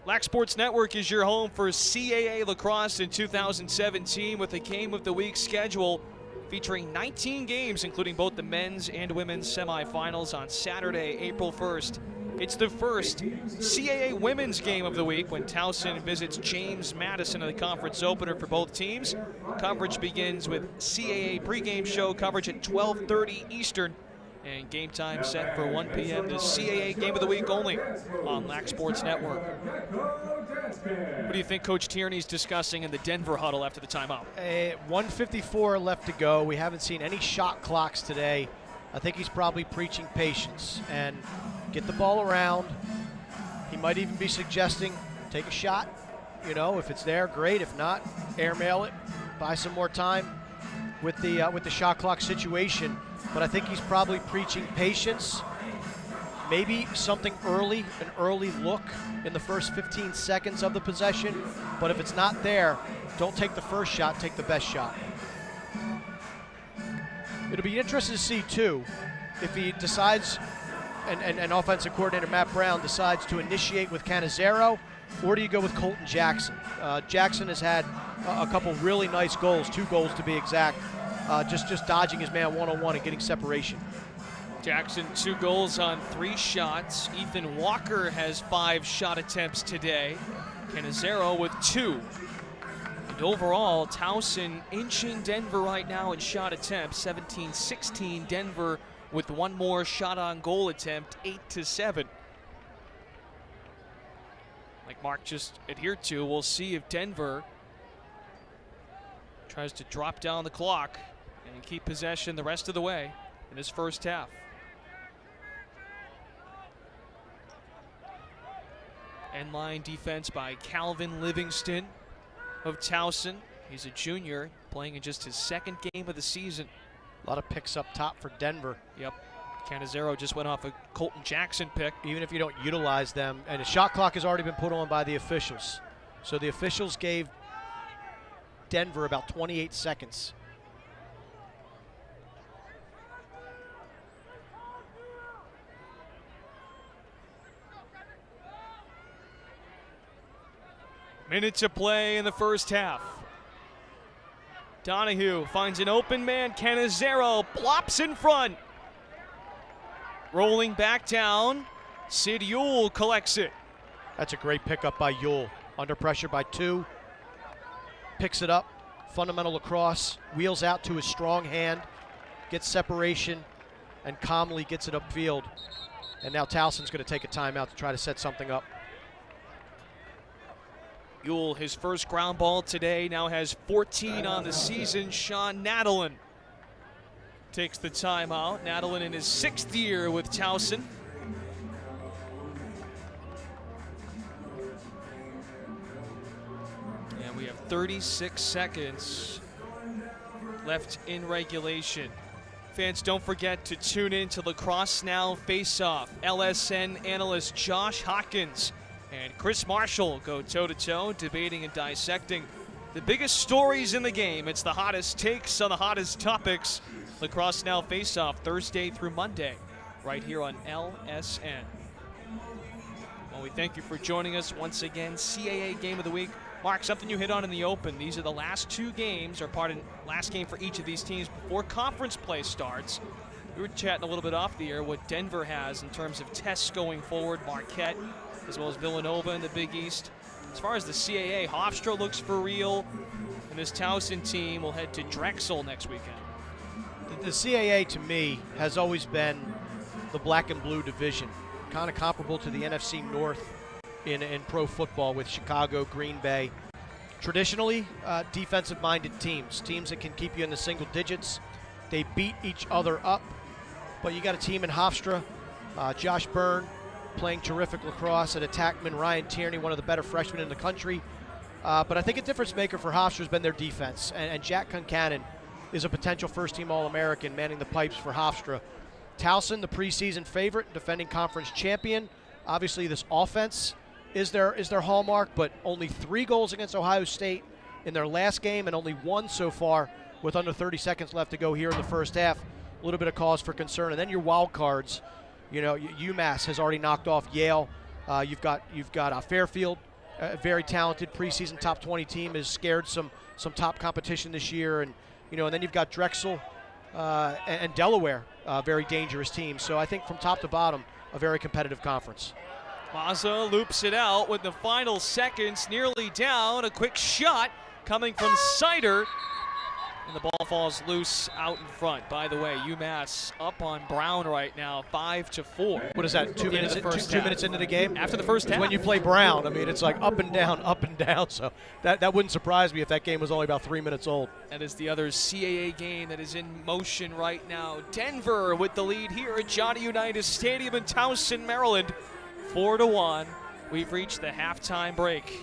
Lax Sports Network is your home for CAA Lacrosse in 2017 with a Game of the Week schedule featuring 19 games, including both the men's and women's semifinals on Saturday, April 1st. It's the first CAA Women's Game of the Week when Towson visits James Madison in the conference opener for both teams. Coverage begins with CAA pregame show coverage at 12:30 Eastern. And game time set for 1 p.m. The CAA Game of the Week only on Lax Sports Network. What do you think Coach Tierney's discussing in the Denver huddle after the timeout? 1:54 left to go. We haven't seen any shot clocks today. I think he's probably preaching patience and get the ball around. He might even be suggesting take a shot. You know, if it's there, great. If not, airmail it. Buy some more time with the shot clock situation. But I think he's probably preaching patience. Maybe something early, an early look in the first 15 seconds of the possession. But if it's not there, don't take the first shot, take the best shot. It'll be interesting to see, too, if he decides, and offensive coordinator Matt Brown decides to initiate with Canizero, or do you go with Colton Jackson? Jackson has had a couple really nice goals, 2 goals to be exact, just dodging his man one-on-one and getting separation. Jackson 2 goals on 3 shots. Ethan Walker has 5 shot attempts today. Canizero with 2. And overall, Towson inching Denver right now in shot attempts, 17-16. Denver with 1 more shot on goal attempt, 8-7. Like Mark just adhered to, we'll see if Denver tries to drop down the clock and keep possession the rest of the way in this first half. End line defense by Calvin Livingston of Towson. He's a junior playing in just his second game of the season. A lot of picks up top for Denver. Yep. Canizero just went off a Colton Jackson pick. Even if you don't utilize them, and the shot clock has already been put on by the officials. So the officials gave Denver about 28 seconds. Minute to play in the first half. Donahue finds an open man. Canizero plops in front. Rolling back down. Sid Yule collects it. That's a great pickup by Yule. Under pressure by 2. Picks it up. Fundamental lacrosse. Wheels out to his strong hand. Gets separation and calmly gets it upfield. And now Towson's going to take a timeout to try to set something up. Yule, his first ground ball today, now has 14 on the season. Sean Nadalin takes the timeout. Nadalin in his 6th year with Towson. And we have 36 seconds left in regulation. Fans, don't forget to tune in to Lacrosse Now Face-Off. LSN analyst Josh Hawkins and Chris Marshall go toe-to-toe, debating and dissecting the biggest stories in the game. It's the hottest takes on the hottest topics. Lacrosse Now Face-Off, Thursday through Monday, right here on LSN. Well, we thank you for joining us once again. CAA Game of the Week. Mark, something you hit on in the open. These are the last 2 games, or last game for each of these teams before conference play starts. We were chatting a little bit off the air what Denver has in terms of tests going forward. Marquette, as well as Villanova in the Big East. As far as the CAA, Hofstra looks for real, and this Towson team will head to Drexel next weekend. The CAA, to me, has always been the black and blue division, kind of comparable to the NFC North in pro football with Chicago, Green Bay. Traditionally, defensive-minded teams that can keep you in the single digits. They beat each other up, but you got a team in Hofstra, Josh Byrne, playing terrific lacrosse, an attackman, Ryan Tierney, one of the better freshmen in the country. But I think a difference maker for Hofstra has been their defense, and Jack Concannon is a potential first-team All-American manning the pipes for Hofstra. Towson, the preseason favorite, defending conference champion. Obviously, this offense is their hallmark, but only 3 goals against Ohio State in their last game, and only 1 so far with under 30 seconds left to go here in the first half. A little bit of cause for concern. And then your wild cards. You know, UMass has already knocked off Yale. You've got Fairfield, a very talented preseason top 20 team, has scared some top competition this year, and then you've got Drexel and Delaware, very dangerous teams. So I think from top to bottom, a very competitive conference. Mazza loops it out with the final seconds nearly down. A quick shot coming from Sider. And the ball falls loose out in front. By the way, UMass up on Brown right now, 5-4. What is that, 2 minutes, two minutes into the game? After the first half. When you play Brown, I mean, it's like up and down. So that wouldn't surprise me if that game was only about 3 minutes old. That is the other CAA game that is in motion right now. Denver with the lead here at Johnny Unitas Stadium in Towson, Maryland. 4-1. We've reached the halftime break.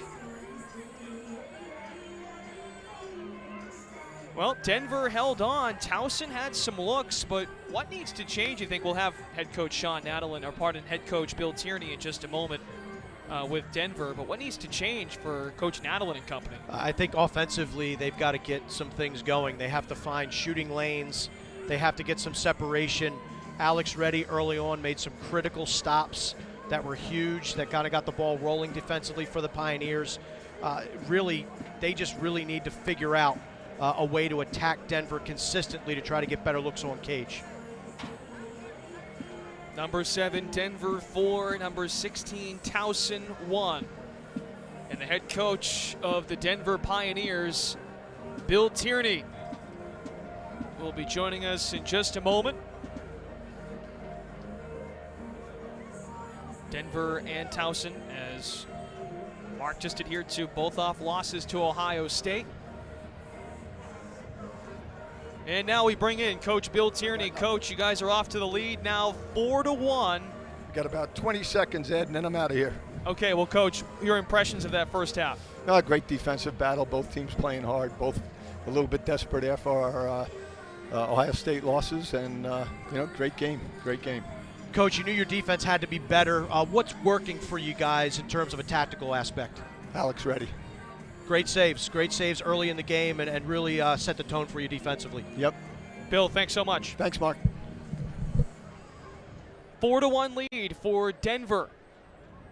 Well, Denver held on. Towson had some looks, but what needs to change, you think? We'll have head coach Sean Nadalin, or head coach Bill Tierney in just a moment with Denver. But what needs to change for Coach Nadalin and company? I think offensively they've got to get some things going. They have to find shooting lanes. They have to get some separation. Alex Reddy early on made some critical stops that were huge, that kind of got the ball rolling defensively for the Pioneers. They just really need to figure out a way to attack Denver consistently to try to get better looks on cage. Number 7, Denver 4. Number 16, Towson 1. And the head coach of the Denver Pioneers, Bill Tierney, will be joining us in just a moment. Denver and Towson, as Mark just adhered to, both off losses to Ohio State. And now we bring in Coach Bill Tierney. Coach, you guys are off to the lead now, 4-1. We got about 20 seconds, Ed, and then I'm out of here. Okay, well, Coach, your impressions of that first half? Great defensive battle. Both teams playing hard. Both a little bit desperate after our Ohio State losses, and great game. Great game. Coach, you knew your defense had to be better. What's working for you guys in terms of a tactical aspect? Alex ready. Great saves early in the game, and really set the tone for you defensively. Yep. Bill, thanks so much. Thanks, Mark. 4-1 lead for Denver.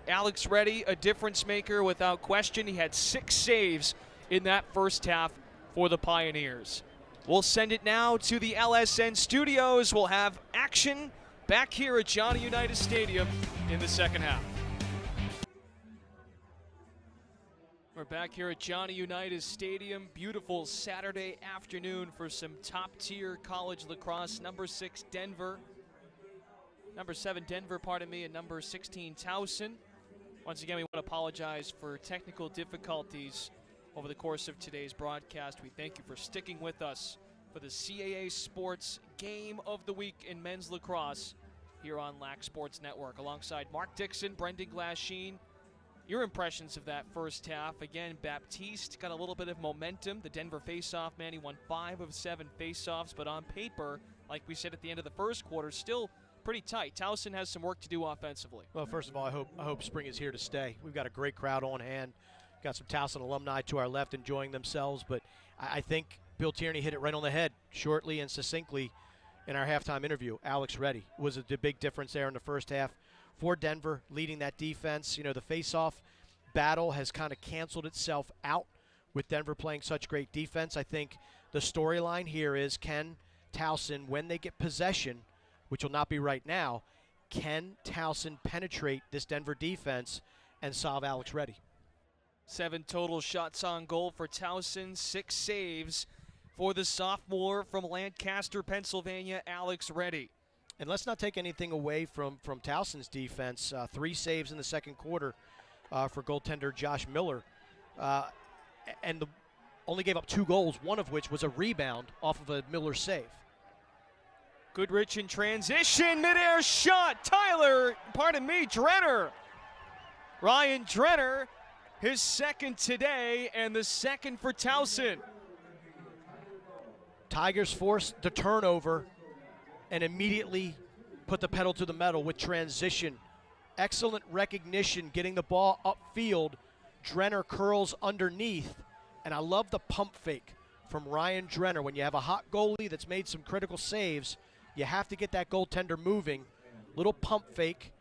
Alex Reddy, a difference maker without question. He had 6 saves in that first half for the Pioneers. We'll send it now to the LSN studios. We'll have action back here at Johnny Unitas Stadium in the second half. We're back here at Johnny Unitas Stadium. Beautiful Saturday afternoon for some top-tier college lacrosse. Number 7 Denver, and number 16 Towson. Once again, we want to apologize for technical difficulties over the course of today's broadcast. We thank you for sticking with us for the CAA Sports Game of the Week in men's lacrosse here on Lax Sports Network. Alongside Mark Dixon, Brendan Glasheen. Your impressions of that first half. Again, Baptiste got a little bit of momentum. The Denver faceoff man, he won 5 of 7 faceoffs, but on paper, like we said at the end of the first quarter, still pretty tight. Towson has some work to do offensively. Well, first of all, I hope spring is here to stay. We've got a great crowd on hand. Got some Towson alumni to our left enjoying themselves, but I think Bill Tierney hit it right on the head shortly and succinctly in our halftime interview. Alex Reddy was the big difference there in the first half for Denver, leading that defense. You know, the face-off battle has kind of canceled itself out with Denver playing such great defense. I think the storyline here is, can Towson, when they get possession, which will not be right now, can Towson penetrate this Denver defense and solve Alex Reddy? 7 total shots on goal for Towson, 6 saves for the sophomore from Lancaster, Pennsylvania, Alex Reddy. And let's not take anything away from Towson's defense. 3 saves in the second quarter for goaltender Josh Miller. And only gave up 2 goals, one of which was a rebound off of a Miller save. Goodrich in transition, midair shot, Drenner. Ryan Drenner, his second today and the second for Towson. Tigers forced the turnover and immediately put the pedal to the metal with transition. Excellent recognition, getting the ball upfield. Drenner curls underneath, and I love the pump fake from Ryan Drenner. When you have a hot goalie that's made some critical saves, you have to get that goaltender moving. Little pump fake,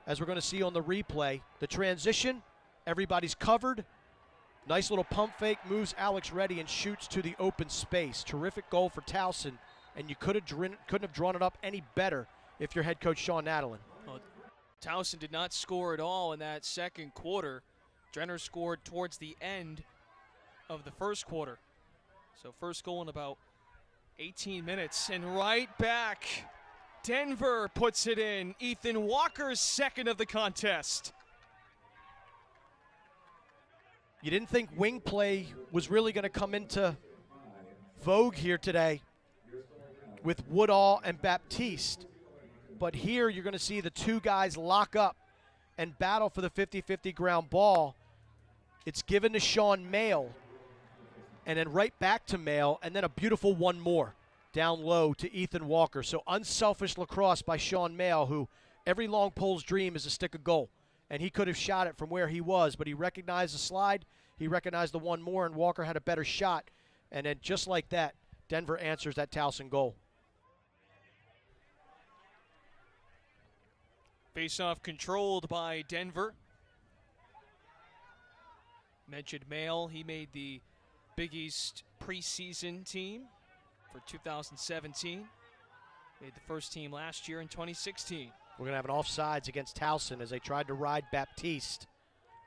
as we're going to see on the replay. The transition, everybody's covered. Nice little pump fake, moves Alex Reddy and shoots to the open space. Terrific goal for Towson, and you couldn't have drawn it up any better if you're head coach Sean Nadelin. Well, Towson did not score at all in that second quarter. Drenner scored towards the end of the first quarter. So first goal in about 18 minutes, and right back, Denver puts it in. Ethan Walker's second of the contest. You didn't think wing play was really going to come into vogue here today with Woodall and Baptiste. But here you're going to see the 2 guys lock up and battle for the 50-50 ground ball. It's given to Sean Mayle, and then right back to Mayle, and then a beautiful one more down low to Ethan Walker. So unselfish lacrosse by Sean Mayle, who every long pole's dream is to stick a goal. And he could have shot it from where he was, but he recognized the slide, he recognized the one more, and Walker had a better shot. And then just like that, Denver answers that Towson goal. Face-off controlled by Denver. Mentioned Mayle, he made the Big East preseason team for 2017. Made the first team last year in 2016. We're going to have an offsides against Towson as they tried to ride Baptiste.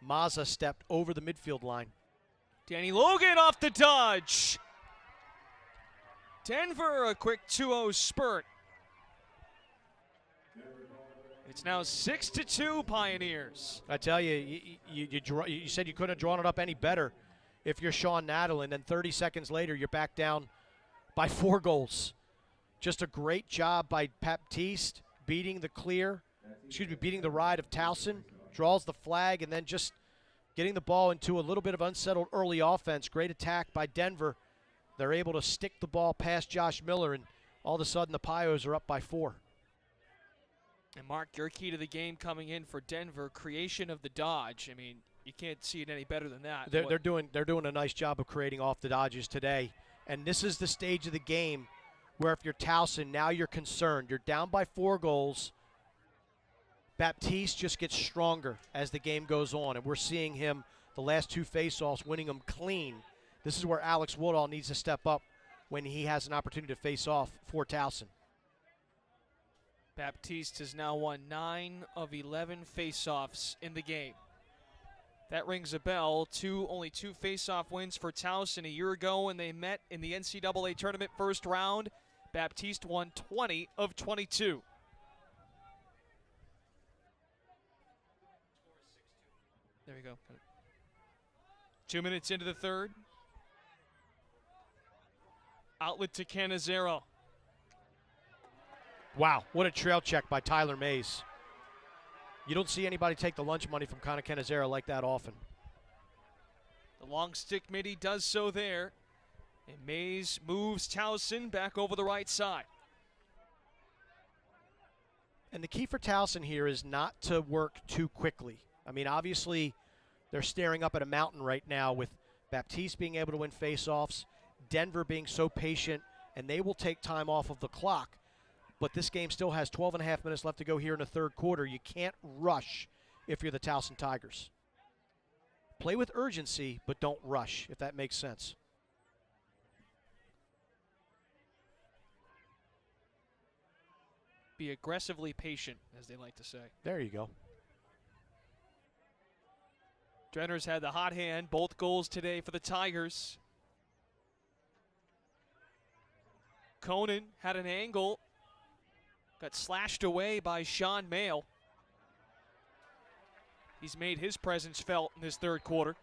Mazza stepped over the midfield line. Danny Logan off the dodge. Denver, a quick 2-0 spurt. It's now 6-2 Pioneers. I tell you, you said you couldn't have drawn it up any better if you're Sean Nadelin, and 30 seconds later you're back down by 4 goals. Just a great job by Baptiste beating the ride of Towson, draws the flag, and then just getting the ball into a little bit of unsettled early offense. Great attack by Denver. They're able to stick the ball past Josh Miller, and all of a sudden the Pios are up by 4. And Mark, your key to the game coming in for Denver, creation of the dodge. I mean, you can't see it any better than that. They're doing a nice job of creating off the dodges today. And this is the stage of the game where if you're Towson, now you're concerned. You're down by 4 goals. Baptiste just gets stronger as the game goes on, and we're seeing him the last 2 faceoffs winning them clean. This is where Alex Woodall needs to step up when he has an opportunity to face off for Towson. Baptiste has now won 9 of 11 faceoffs in the game. That rings a bell. Only 2 faceoff wins for Towson a year ago when they met in the NCAA tournament first round. Baptiste won 20 of 22. There we go. 2 minutes into the third. Outlet to Cannizzaro. Wow, what a trail check by Tyler Mays. You don't see anybody take the lunch money from Connor Cannizzaro like that often. The long stick midi does so there. And Mays moves Towson back over the right side. And the key for Towson here is not to work too quickly. I mean, obviously, they're staring up at a mountain right now with Baptiste being able to win faceoffs, Denver being so patient, and they will take time off of the clock. But this game still has 12 and a half minutes left to go here in the third quarter. You can't rush if you're the Towson Tigers. Play with urgency, but don't rush, if that makes sense. Be aggressively patient, as they like to say. There you go. Drenner's had the hot hand, both goals today for the Tigers. Conan had an angle, got slashed away by Sean Mayle. He's made his presence felt in this third quarter.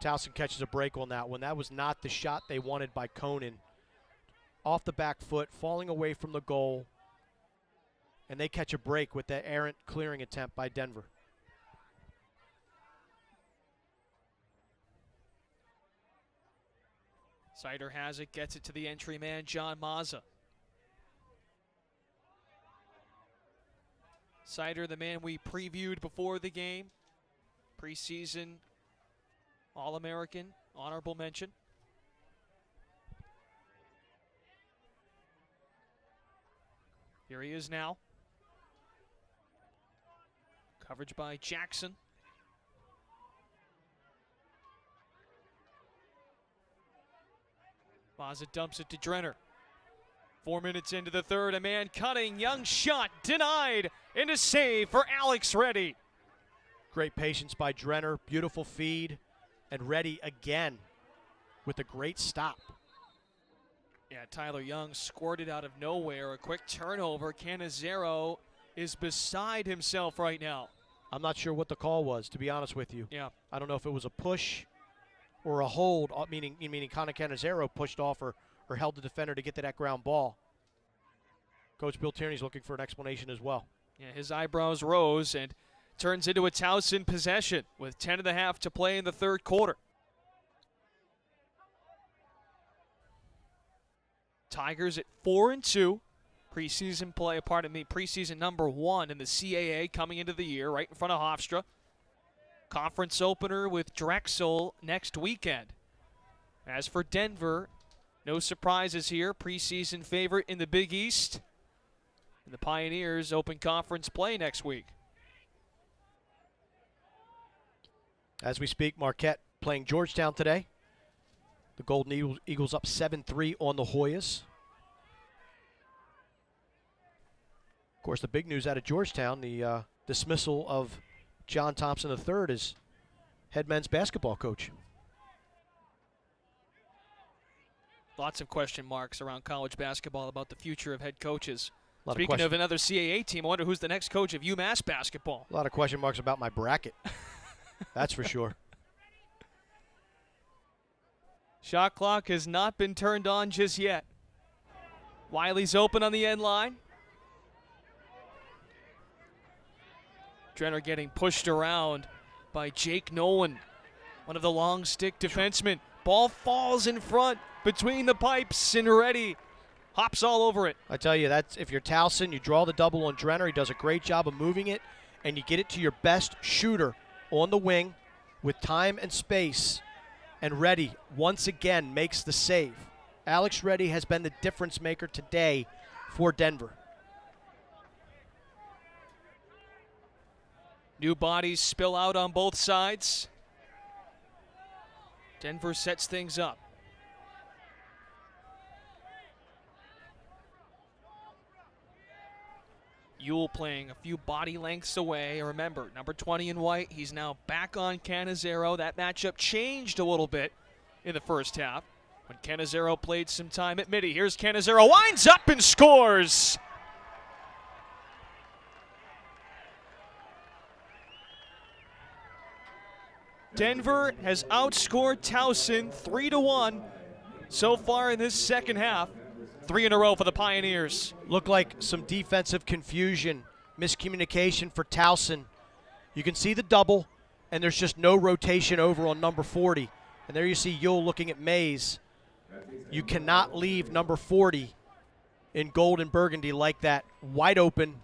Towson catches a break on that one. That was not the shot they wanted by Conan. Off the back foot, falling away from the goal. And they catch a break with that errant clearing attempt by Denver. Sider has it, gets it to the entry man, John Mazza. Sider, the man we previewed before the game. Preseason All-American, honorable mention. Here he is now. Coverage by Jackson. Mazza dumps it to Drenner. 4 minutes into the third, a man cutting, young shot denied, and a save for Alex Reddy. Great patience by Drenner, beautiful feed, and Reddy again with a great stop. Yeah, Tyler Young squirted out of nowhere, a quick turnover. Cannizzaro is beside himself right now. I'm not sure what the call was, to be honest with you. Yeah. I don't know if it was a push or a hold, meaning Connor Cannizzaro pushed off or held the defender to get to that ground ball. Coach Bill Tierney's looking for an explanation as well. Yeah, his eyebrows rose and turns into a Towson possession with 10.5 to play in the third quarter. Tigers at 4-2. Preseason play, preseason number 1 in the CAA coming into the year, right in front of Hofstra. Conference opener with Drexel next weekend. As for Denver, no surprises here. Preseason favorite in the Big East. And the Pioneers open conference play next week. As we speak, Marquette playing Georgetown today. The Golden Eagles up 7-3 on the Hoyas. Of course, the big news out of Georgetown, the dismissal of John Thompson III as head men's basketball coach. Lots of question marks around college basketball about the future of head coaches. Speaking Speaking of another CAA team, I wonder who's the next coach of UMass basketball. A lot of question marks about my bracket. That's for sure. Shot clock has not been turned on just yet. Wiley's open on the end line. Drenner getting pushed around by Jake Nolan, one of the long stick defensemen. Ball falls in front between the pipes, and Reddy hops all over it. I tell you, that's if you're Towson, you draw the double on Drenner. He does a great job of moving it, and you get it to your best shooter on the wing with time and space. And Reddy, once again, makes the save. Alex Reddy has been the difference maker today for Denver. New bodies spill out on both sides. Denver sets things up. Ewell playing a few body lengths away. Remember, number 20 in white, he's now back on Cannizzaro. That matchup changed a little bit in the first half when Cannizzaro played some time at midi. Here's Cannizzaro, winds up and scores. Denver has outscored Towson 3-1 so far in this second half. 3 in a row for the Pioneers. Looked like some defensive confusion, miscommunication for Towson. You can see the double, and there's just no rotation over on number 40. And there you see Ewell looking at Mays. You cannot leave number 40 in gold and burgundy like that, wide open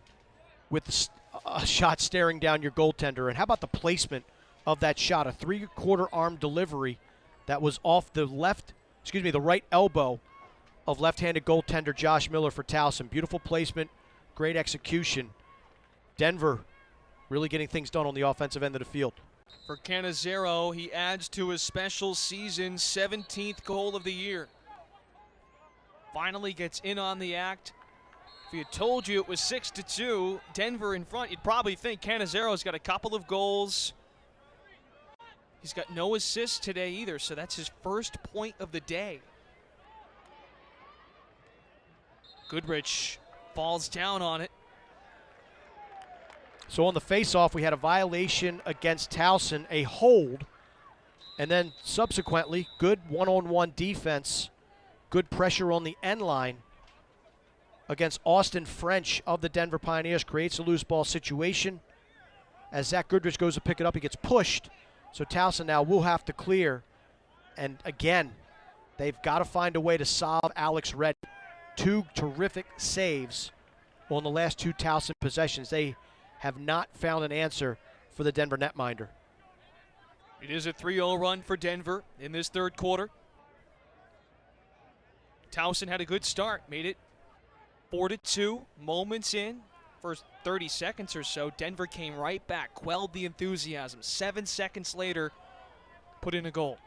with a shot staring down your goaltender. And how about the placement of that shot? A 3/4 arm delivery that was off the the right elbow of left-handed goaltender Josh Miller for Towson. Beautiful placement, great execution. Denver really getting things done on the offensive end of the field. For Cannizzaro, he adds to his special season 17th goal of the year. Finally gets in on the act. If he had told you it was 6-2, Denver in front, you'd probably think Cannizzaro's got a couple of goals. He's got no assists today either, so that's his first point of the day. Goodrich falls down on it. So on the face-off, we had a violation against Towson, a hold, and then subsequently, good one-on-one defense, good pressure on the end line against Austin French of the Denver Pioneers. Creates a loose ball situation. As Zach Goodrich goes to pick it up, he gets pushed. So Towson now will have to clear. And again, they've got to find a way to solve Alex Reddy. 2 terrific saves on the last 2 Towson possessions. They have not found an answer for the Denver netminder. It is a 3-0 run for Denver in this third quarter. Towson had a good start, made it 4-2 moments in. First 30 seconds or so, Denver came right back, quelled the enthusiasm. 7 seconds later, put in a goal.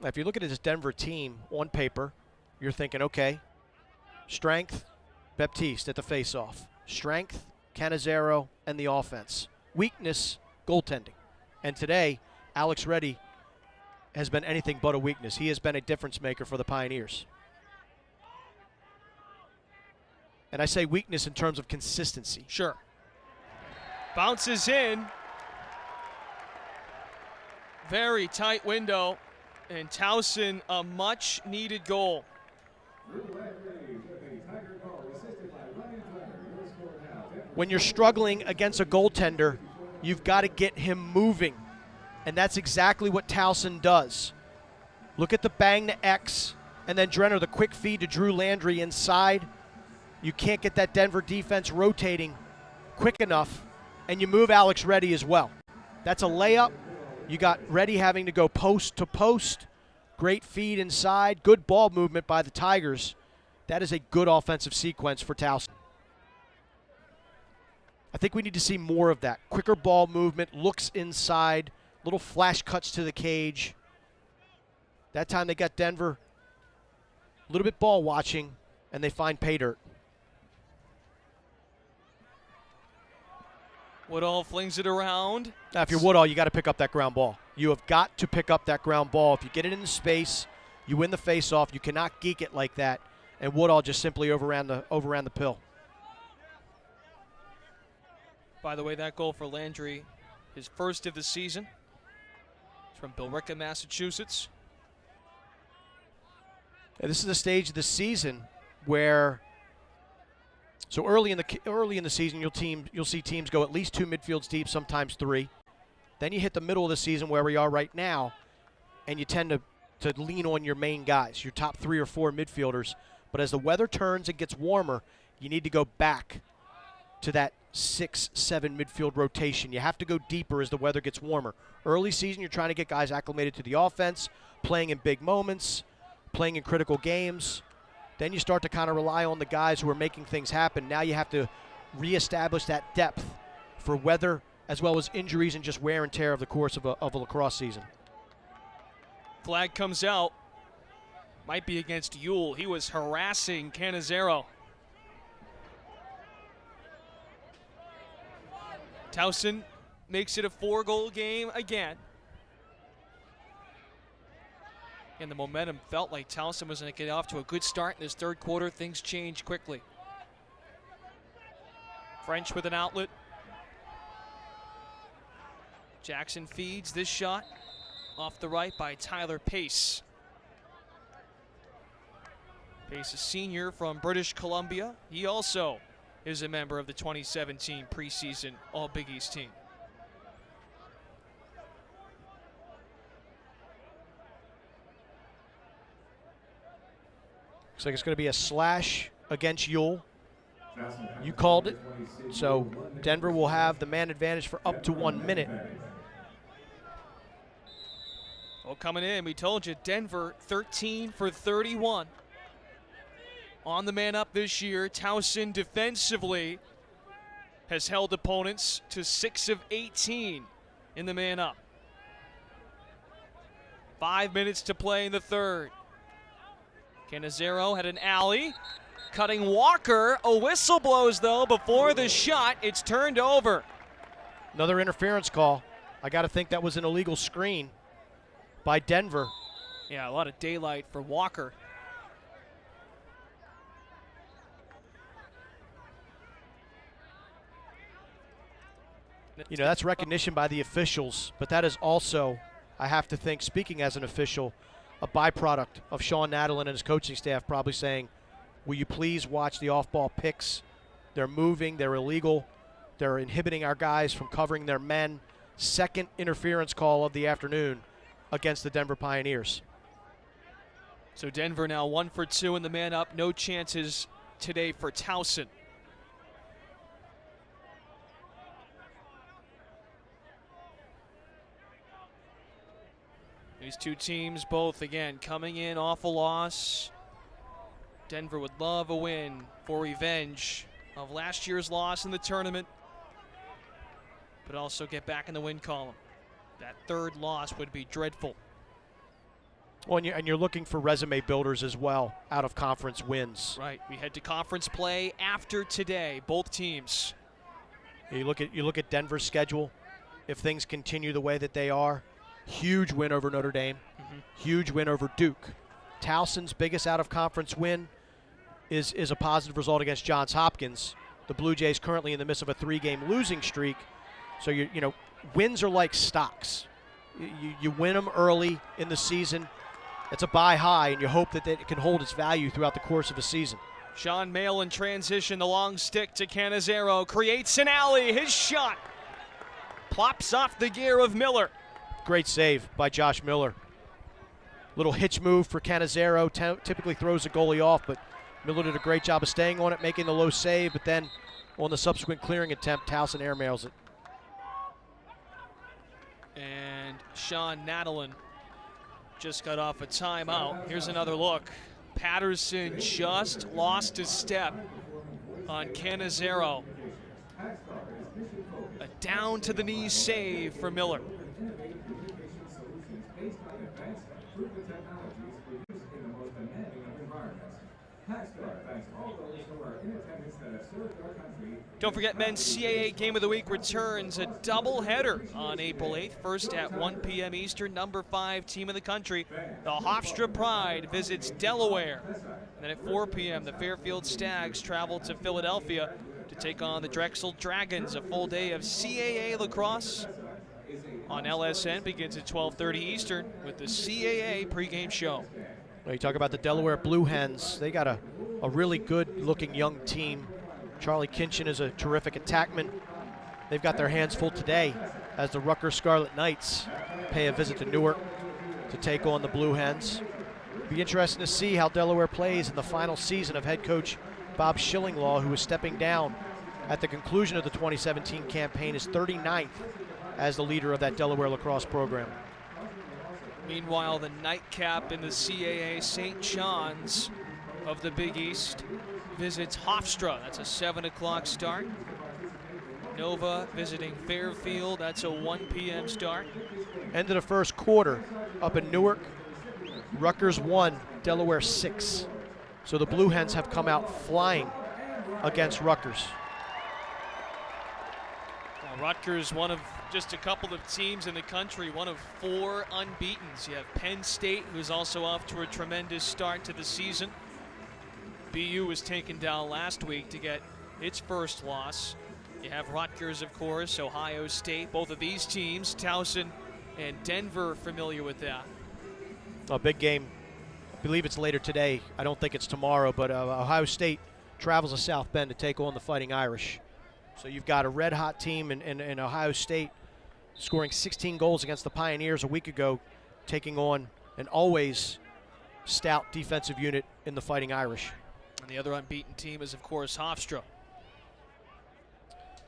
Now, if you look at this Denver team on paper, you're thinking, okay, strength, Baptiste at the faceoff. Strength, Cannizzaro, and the offense. Weakness, goaltending. And today, Alex Reddy has been anything but a weakness. He has been a difference maker for the Pioneers. And I say weakness in terms of consistency. Sure. Bounces in. Very tight window. And Towson, a much-needed goal. When you're struggling against a goaltender, you've got to get him moving. And that's exactly what Towson does. Look at the bang to X, and then Drenner, the quick feed to Drew Landry inside. You can't get that Denver defense rotating quick enough, and you move Alex Reddy as well. That's a layup. You got Reddy having to go post to post. Great feed inside. Good ball movement by the Tigers. That is a good offensive sequence for Towson. I think we need to see more of that. Quicker ball movement, looks inside, little flash cuts to the cage. That time they got Denver a little bit ball watching, and they find pay dirt. Woodall flings it around. Now, if you're Woodall, you got to pick up that ground ball. You have got to pick up that ground ball. If you get it into space, you win the faceoff. You cannot geek it like that. And Woodall just simply overran the pill. By the way, that goal for Landry, his first of the season. It's from Billerica, Massachusetts. This is a stage of the season where, so early in the season, you'll see teams go at least 2 midfields deep, sometimes 3. Then you hit the middle of the season where we are right now, and you tend to lean on your main guys, your top 3 or 4 midfielders. But as the weather turns and gets warmer, you need to go back to that 6-7 midfield rotation. You have to go deeper as the weather gets warmer. Early season, you're trying to get guys acclimated to the offense, playing in big moments, playing in critical games. Then you start to kind of rely on the guys who are making things happen. Now you have to reestablish that depth for weather as well as injuries and just wear and tear of the course of a lacrosse season. Flag comes out. Might be against Yule. He was harassing Canizero. Towson makes it a 4-goal game again. And the momentum felt like Towson was going to get off to a good start in this third quarter. Things change quickly. French with an outlet. Jackson feeds this shot off the right by Tyler Pace. Pace, a senior from British Columbia. He also is a member of the 2017 preseason All-Big East team. Looks like it's going to be a slash against Yule. You called it. So Denver will have the man advantage for up to 1 minute. Well, coming in, we told you, Denver 13 for 31. On the man up this year. Towson defensively has held opponents to 6 of 18 in the man up. 5 minutes to play in the third. Canizero had an alley. Cutting Walker. A whistle blows, though, before the shot. It's turned over. Another interference call. I got to think that was an illegal screen by Denver. Yeah, a lot of daylight for Walker. You know, that's recognition by the officials, but that is also, I have to think, speaking as an official, a byproduct of Sean Nadalin and his coaching staff probably saying, will you please watch the off-ball picks? They're moving, they're illegal, they're inhibiting our guys from covering their men. Second interference call of the afternoon against the Denver Pioneers. So Denver now 1 for 2 in the man up. No chances today for Towson. These two teams both, again, coming in off a loss. Denver would love a win for revenge of last year's loss in the tournament, but also get back in the win column. That third loss would be dreadful. Well, and you're looking for resume builders as well, out of conference wins. Right, we head to conference play after today, both teams. You look at Denver's schedule. If things continue the way that they are, huge win over Notre Dame, huge win over Duke. Towson's biggest out-of-conference win is a positive result against Johns Hopkins. The Blue Jays currently in the midst of a 3-game losing streak. So, you know, wins are like stocks. You win them early in the season. It's a buy high, and you hope that it can hold its value throughout the course of a season. Sean Mail in transition, the long stick to Canizero, creates an alley. His shot plops off the gear of Miller. Great save by Josh Miller. Little hitch move for Canizero. Typically throws the goalie off, but Miller did a great job of staying on it, making the low save, but then on the subsequent clearing attempt, Towson airmails it. And Sean Nadalin just got off a timeout. Here's another look. Patterson just lost a step on Canizero. A down-to-the-knees save for Miller. Don't forget, men's CAA Game of the Week returns a doubleheader on April 8th. First at 1 p.m. Eastern, number 5 team in the country, the Hofstra Pride visits Delaware. And then at 4 p.m., the Fairfield Stags travel to Philadelphia to take on the Drexel Dragons. A full day of CAA lacrosse on LSN begins at 12:30 Eastern with the CAA pregame show. You talk about the Delaware Blue Hens. They got a really good-looking young team. Charlie Kinchin is a terrific attackman. They've got their hands full today as the Rutgers Scarlet Knights pay a visit to Newark to take on the Blue Hens. Be interesting to see how Delaware plays in the final season of head coach Bob Schillinglaw, who is stepping down at the conclusion of the 2017 campaign, is 39th as the leader of that Delaware lacrosse program. Meanwhile, the nightcap in the CAA, St. John's of the Big East visits Hofstra. That's a 7 o'clock start. Nova visiting Fairfield. That's a 1 p.m. start. End of the first quarter up in Newark. Rutgers 1, Delaware 6. So the Blue Hens have come out flying against Rutgers. Well, Rutgers, one of just a couple of teams in the country, one of 4 unbeatens. You have Penn State, who's also off to a tremendous start to the season. BU was taken down last week to get its first loss. You have Rutgers, of course, Ohio State. Both of these teams, Towson and Denver, familiar with that. A big game. I believe it's later today. I don't think it's tomorrow, but Ohio State travels to South Bend to take on the Fighting Irish. So you've got a red-hot team in Ohio State scoring 16 goals against the Pioneers a week ago, taking on an always stout defensive unit in the Fighting Irish. And the other unbeaten team is, of course, Hofstra.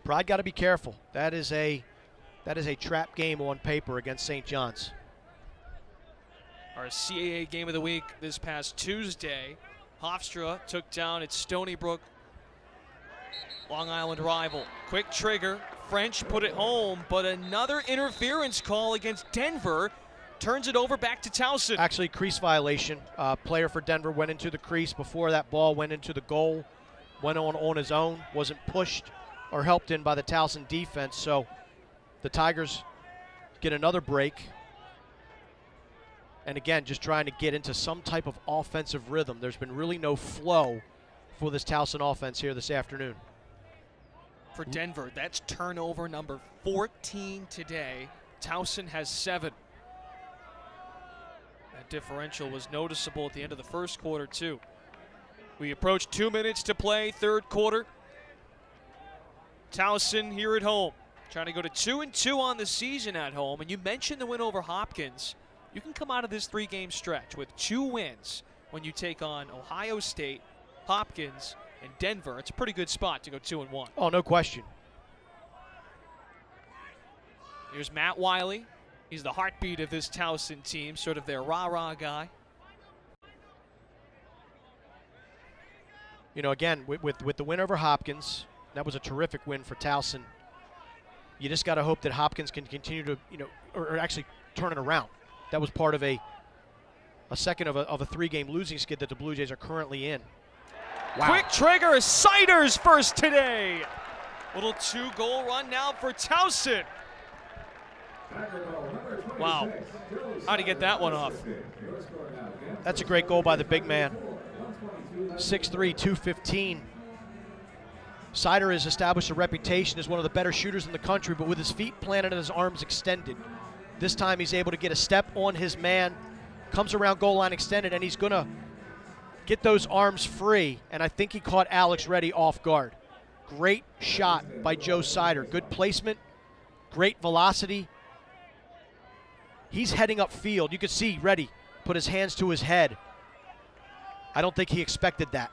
Pride got to be careful. That is a trap game on paper against St. John's. Our CAA game of the week this past Tuesday, Hofstra took down its Stony Brook Long Island rival. Quick trigger, French put it home, but another interference call against Denver turns it over back to Towson. Actually, crease violation. Player for Denver went into the crease before that ball went into the goal. Went on his own, wasn't pushed or helped in by the Towson defense. So the Tigers get another break. And again, just trying to get into some type of offensive rhythm. There's been really no flow for this Towson offense here this afternoon. For Denver, that's turnover number 14 today. Towson has 7. That differential was noticeable at the end of the first quarter, too. We approach 2 minutes to play, third quarter. Towson here at home, trying to go to 2-2 on the season at home. And you mentioned the win over Hopkins. You can come out of this 3-game stretch with 2 wins when you take on Ohio State, Hopkins, and Denver. It's a pretty good spot to go 2-1. Oh, no question. Here's Matt Wiley. He's the heartbeat of this Towson team, sort of their rah-rah guy. You know, again, with the win over Hopkins, that was a terrific win for Towson. You just got to hope that Hopkins can continue to, or actually turn it around. That was part of a second of a 3-game losing skid that the Blue Jays are currently in. Wow. Quick trigger, Siders first today. Little 2-goal run now for Towson. Wow, how'd he get that one off? That's a great goal by the big man. 6'3", 215. Sider has established a reputation as one of the better shooters in the country, but with his feet planted and his arms extended. This time he's able to get a step on his man, comes around goal line extended, and he's going to get those arms free, and I think he caught Alex Reddy off guard. Great shot by Joe Sider. Good placement, great velocity. He's heading upfield. You can see Reddy put his hands to his head. I don't think he expected that.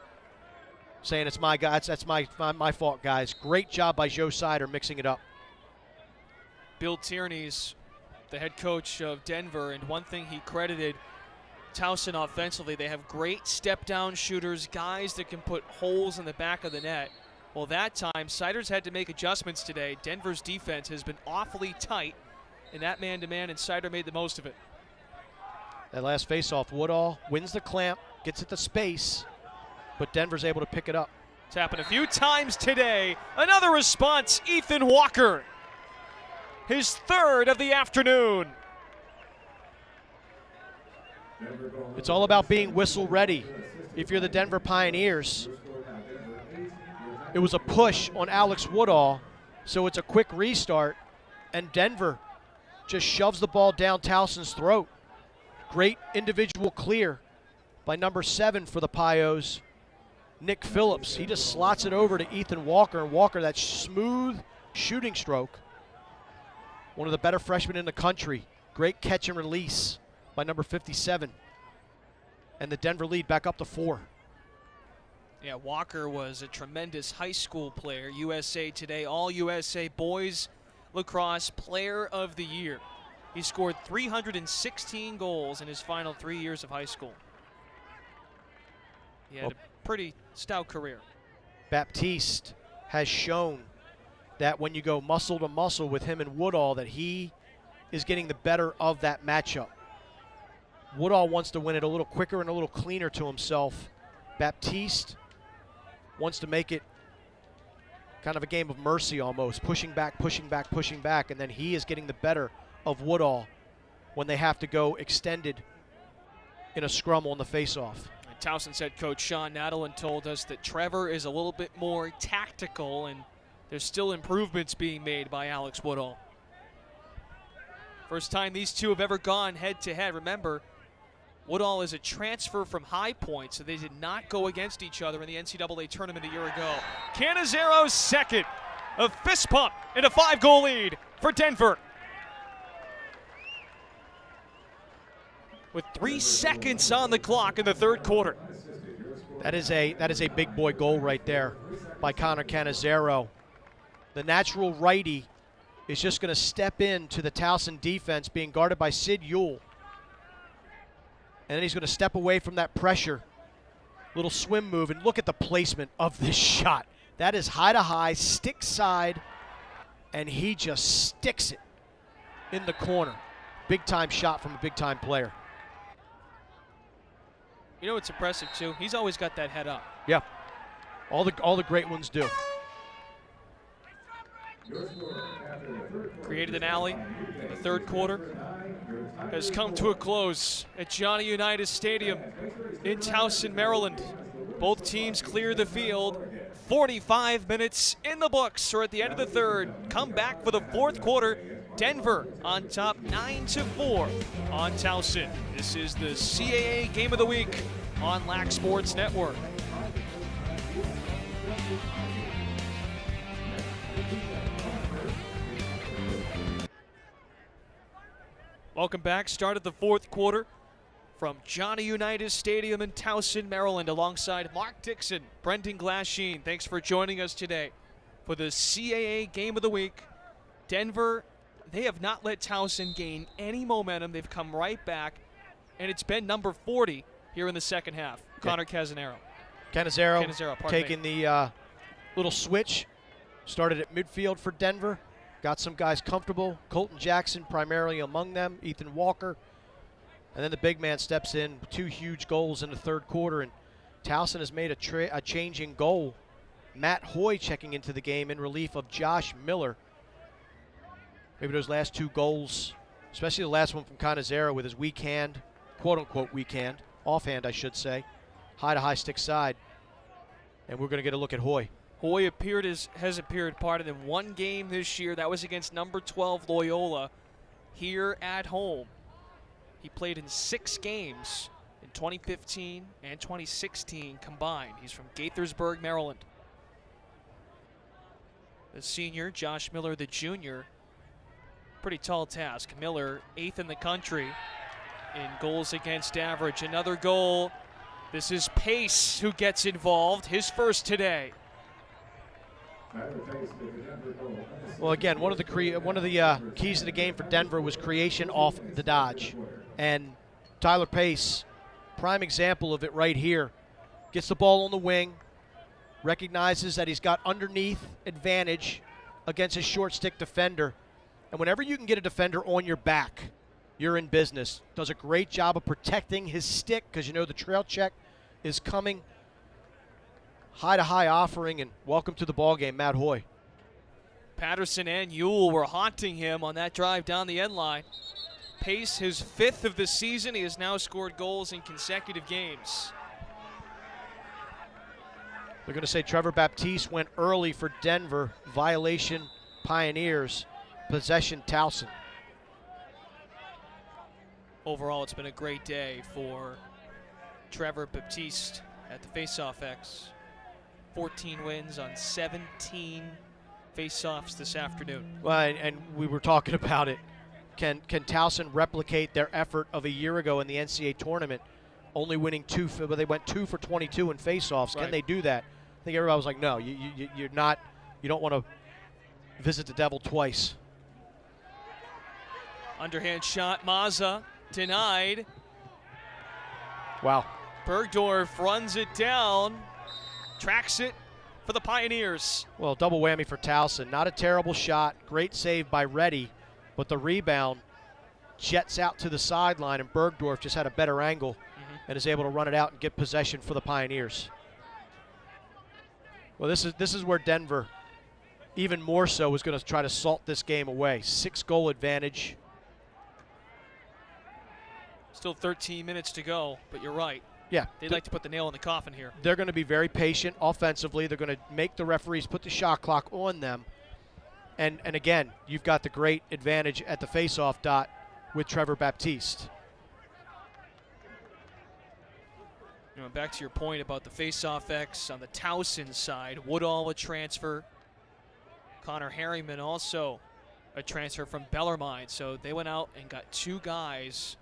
Saying it's my guy, that's my fault, guys. Great job by Joe Sider mixing it up. Bill Tierney's the head coach of Denver, and one thing he credited Towson offensively, they have great step-down shooters, guys that can put holes in the back of the net. Well, that time, Siders had to make adjustments today. Denver's defense has been awfully tight, and that man-to-man, and Sider made the most of it. That last face-off, Woodall wins the clamp, gets it to space, but Denver's able to pick it up. It's happened a few times today. Another response, Ethan Walker. His 3rd of the afternoon. It's all about being whistle ready. If you're the Denver Pioneers, it was a push on Alex Woodall, so it's a quick restart, and Denver just shoves the ball down Towson's throat. Great individual clear by number 7 for the Pios, Nick Phillips. He just slots it over to Ethan Walker, and Walker, that smooth shooting stroke. One of the better freshmen in the country. Great catch and release by number 57. And the Denver lead back up to 4. Yeah, Walker was a tremendous high school player. USA Today, All-USA Boys Lacrosse Player of the Year. He scored 316 goals in his final 3 years of high school. He had a pretty stout career. Baptiste has shown that when you go muscle to muscle with him and Woodall, that he is getting the better of that matchup. Woodall wants to win it a little quicker and a little cleaner to himself. Baptiste wants to make it kind of a game of mercy almost, pushing back, and then he is getting the better of Woodall when they have to go extended in a scrum on the faceoff. Towson's head coach Sean Nadeline told us that Trevor is a little bit more tactical, and there's still improvements being made by Alex Woodall. First time these two have ever gone head-to-head. Remember, Woodall is a transfer from High Point, so they did not go against each other in the NCAA tournament a year ago. Canizaro's second. A fist pump and a 5-goal lead for Denver. With 3 seconds on the clock in the third quarter. That is a big boy goal right there by Connor Canizaro. The natural righty is just going to step into the Towson defense being guarded by Sid Yule. And then he's going to step away from that pressure. Little swim move, and look at the placement of this shot. That is high to high, stick side, and he just sticks it in the corner. Big time shot from a big time player. You know what's impressive too? He's always got that head up. Yeah, all the great ones do. Created an alley in the third quarter. Has come to a close at Johnny Unitas Stadium in Towson, Maryland. Both teams clear the field. 45 minutes in the books, or at the end of the third. Come back for the fourth quarter. Denver on top 9-4 on Towson. This is the CAA Game of the Week on Lax Sports Network. Welcome back. Start of the fourth quarter from Johnny Unitas Stadium in Towson, Maryland, alongside Mark Dixon, Brendan Glasheen. Thanks for joining us today for the CAA Game of the Week. Denver, they have not let Towson gain any momentum. They've come right back, and it's been number 40 here in the second half. Connor Canizaro taking the little switch. Started at midfield for Denver. Got some guys comfortable. Colton Jackson primarily among them. Ethan Walker. And then the big man steps in. 2 huge goals in the third quarter. And Towson has made a change in goal. Matt Hoy checking into the game in relief of Josh Miller. Maybe those last 2 goals, especially the last one from Canizaro with his weak hand, quote-unquote weak hand, offhand I should say, high-to-high stick side. And we're going to get a look at Hoy. Hoy has appeared part in 1 game this year. That was against number 12 Loyola here at home. He played in 6 games in 2015 and 2016 combined. He's from Gaithersburg, Maryland. The senior, Josh Miller, the junior, pretty tall task. Miller, 8th in the country in goals against average. Another goal. This is Pace who gets involved, his first today. Well, again, one of the keys to the game for Denver was creation off the dodge. And Tyler Pace, prime example of it right here. Gets the ball on the wing, recognizes that he's got underneath advantage against his short stick defender. And whenever you can get a defender on your back, you're in business. Does a great job of protecting his stick because you know the trail check is coming. High-to-high offering, and welcome to the ballgame, Matt Hoy. Patterson and Yule were haunting him on that drive down the end line. Pace, his 5th of the season. He has now scored goals in consecutive games. They're going to say Trevor Baptiste went early for Denver. Violation, Pioneers. Possession, Towson. Overall, it's been a great day for Trevor Baptiste at the faceoff X. 14 wins on 17 faceoffs this afternoon. Well, and we were talking about it. Can Towson replicate their effort of a year ago in the NCAA tournament, only winning but they went 2 for 22 in faceoffs? Right. Can they do that? I think everybody was like, no, you're not. You don't want to visit the devil twice. Underhand shot, Mazza denied. Wow. Bergdorf runs it down, tracks it for the Pioneers. Well, double whammy for Towson. Not a terrible shot. Great save by Reddy, but the rebound jets out to the sideline, and Bergdorf just had a better angle and is able to run it out and get possession for the Pioneers. Well, this is where Denver, even more so, is going to try to salt this game away. 6-goal advantage. Still 13 minutes to go, but you're right. Yeah. They'd like to put the nail in the coffin here. They're going to be very patient offensively. They're going to make the referees put the shot clock on them. And again, you've got the great advantage at the faceoff dot with Trevor Baptiste. You know, back to your point about the faceoff X on the Towson side, Woodall a transfer. Connor Harriman also a transfer from Bellarmine. So they went out and got 2 guys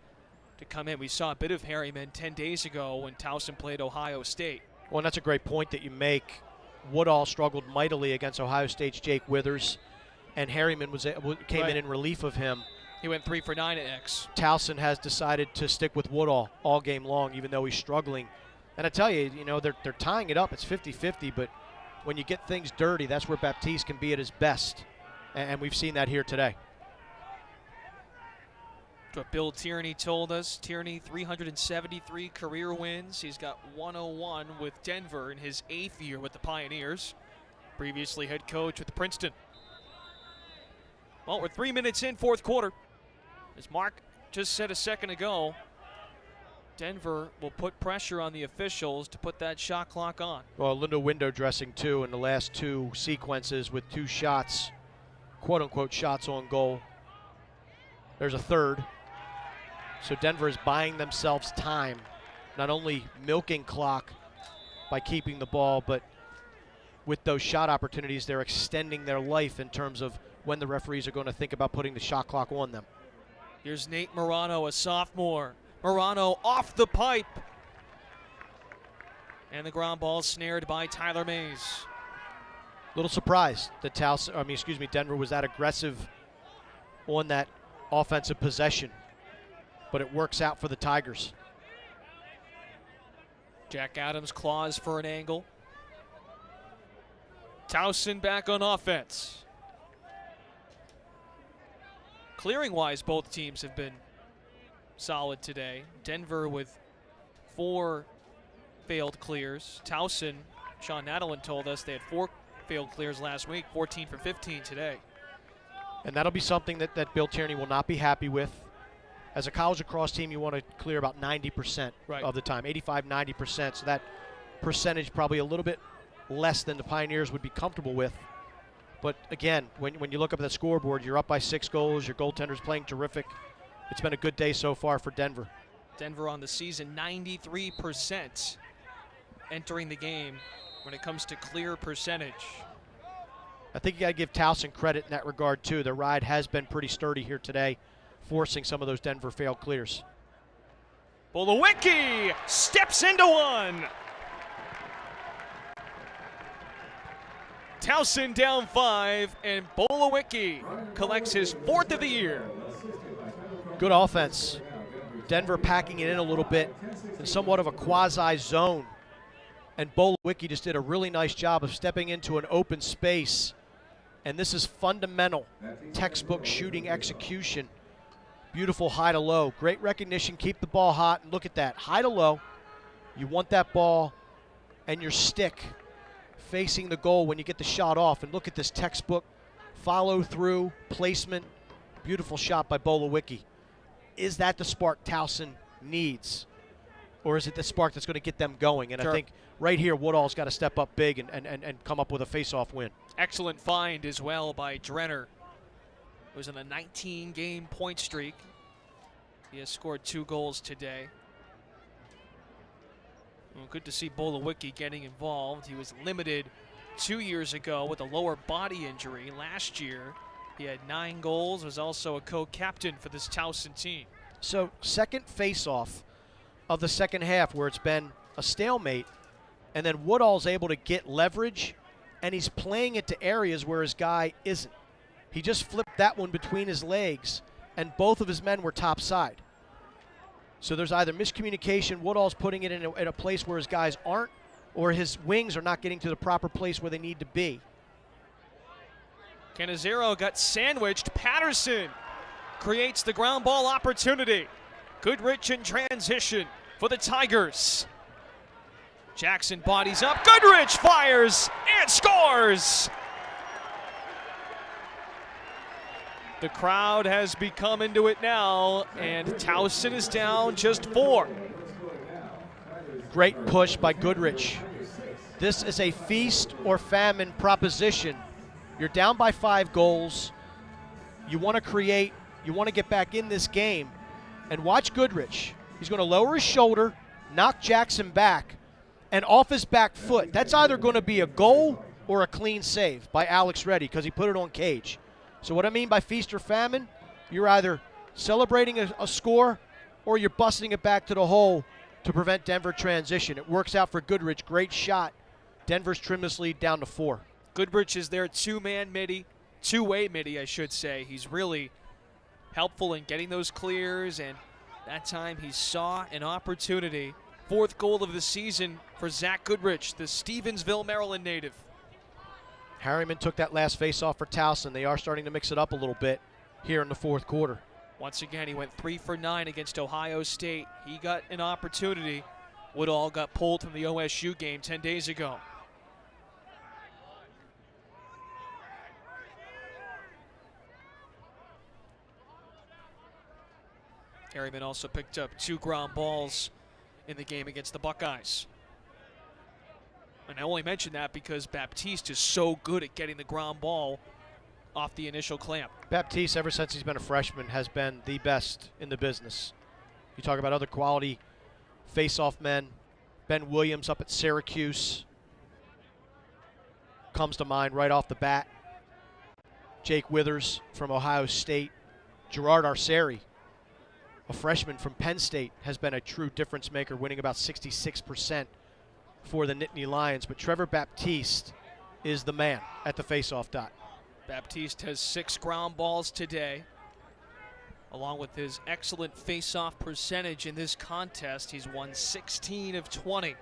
to come in. We saw a bit of Harriman 10 days ago when Towson played Ohio State. Well, and that's a great point that you make. Woodall struggled mightily against Ohio State's Jake Withers, and Harriman came in relief of him. He went 3 for 9 at X. Towson has decided to stick with Woodall all game long, even though he's struggling. And I tell you, they're tying it up. It's 50-50, but when you get things dirty, that's where Baptiste can be at his best, and we've seen that here today. What Bill Tierney told us. Tierney, 373 career wins. He's got 101 with Denver in his 8th year with the Pioneers. Previously head coach with Princeton. Well, we're 3 minutes in, 4th quarter. As Mark just said a second ago, Denver will put pressure on the officials to put that shot clock on. Well, Lindo window dressing too in the last 2 sequences with 2 shots, quote-unquote shots on goal. There's a third. So Denver is buying themselves time, not only milking clock by keeping the ball, but with those shot opportunities, they're extending their life in terms of when the referees are going to think about putting the shot clock on them. Here's Nate Morano, a sophomore. Morano off the pipe. And the ground ball snared by Tyler Mays. Little surprised that Denver was that aggressive on that offensive possession, but it works out for the Tigers. Jack Adams claws for an angle. Towson back on offense. Clearing-wise, both teams have been solid today. Denver with 4 failed clears. Towson, Sean Nadeline told us they had 4 failed clears last week, 14 for 15 today. And that'll be something that Bill Tierney will not be happy with. As a college lacrosse team, you want to clear about 90% of the time, 85, 90%. So that percentage probably a little bit less than the Pioneers would be comfortable with. But again, when you look up at the scoreboard, you're up by 6 goals. Your goaltender's playing terrific. It's been a good day so far for Denver. Denver on the season, 93% entering the game when it comes to clear percentage. I think you got to give Towson credit in that regard, too. Their ride has been pretty sturdy here today, forcing some of those Denver failed clears. Bolowicki steps into one. Towson down 5, and Bolowicki collects his 4th of the year. Good offense. Denver packing it in a little bit in somewhat of a quasi-zone. And Bolowicki just did a really nice job of stepping into an open space. And this is fundamental textbook shooting execution. Beautiful high to low. Great recognition. Keep the ball hot. And look at that. High to low. You want that ball and your stick facing the goal when you get the shot off. And look at this textbook follow through, placement. Beautiful shot by Bolowicki. Is that the spark Towson needs? Or is it the spark that's going to get them going? And I think right here, Woodall's got to step up big and come up with a face-off win. Excellent find as well by Drenner. It was in a 19-game point streak. He has scored 2 goals today. Well, good to see Bolowicki getting involved. He was limited 2 years ago with a lower body injury. Last year, he had 9 goals, was also a co-captain for this Towson team. So second face-off of the second half where it's been a stalemate, and then Woodall's able to get leverage, and he's playing it to areas where his guy isn't. He just flipped that one between his legs, and both of his men were topside. So there's either miscommunication, Woodall's putting it in a place where his guys aren't, or his wings are not getting to the proper place where they need to be. Canizero got sandwiched. Patterson creates the ground ball opportunity. Goodrich in transition for the Tigers. Jackson bodies up. Goodrich fires and scores! The crowd has become into it now, and Towson is down just 4. Great push by Goodrich. This is a feast or famine proposition. You're down by 5 goals. You want to create, you want to get back in this game. And watch Goodrich. He's going to lower his shoulder, knock Jackson back, and off his back foot. That's either going to be a goal or a clean save by Alex Reddy because he put it on cage. So what I mean by feast or famine, you're either celebrating a score or you're busting it back to the hole to prevent Denver transition. It works out for Goodrich. Great shot. Denver's trimmed this lead down to 4. Goodrich is their two-way midi, I should say. He's really helpful in getting those clears, and that time he saw an opportunity. 4th goal of the season for Zach Goodrich, the Stevensville, Maryland native. Harriman took that last face-off for Towson. They are starting to mix it up a little bit here in the 4th quarter. Once again, he went 3 for 9 against Ohio State. He got an opportunity. Woodall got pulled from the OSU game 10 days ago. Harriman also picked up 2 ground balls in the game against the Buckeyes. And I only mention that because Baptiste is so good at getting the ground ball off the initial clamp. Baptiste, ever since he's been a freshman, has been the best in the business. You talk about other quality face-off men. Ben Williams up at Syracuse comes to mind right off the bat. Jake Withers from Ohio State. Gerard Arceri, a freshman from Penn State, has been a true difference maker, winning about 66% for the Nittany Lions. But Trevor Baptiste is the man at the face-off dot. Baptiste has 6 ground balls today. Along with his excellent face-off percentage in this contest, he's won 16 of 20.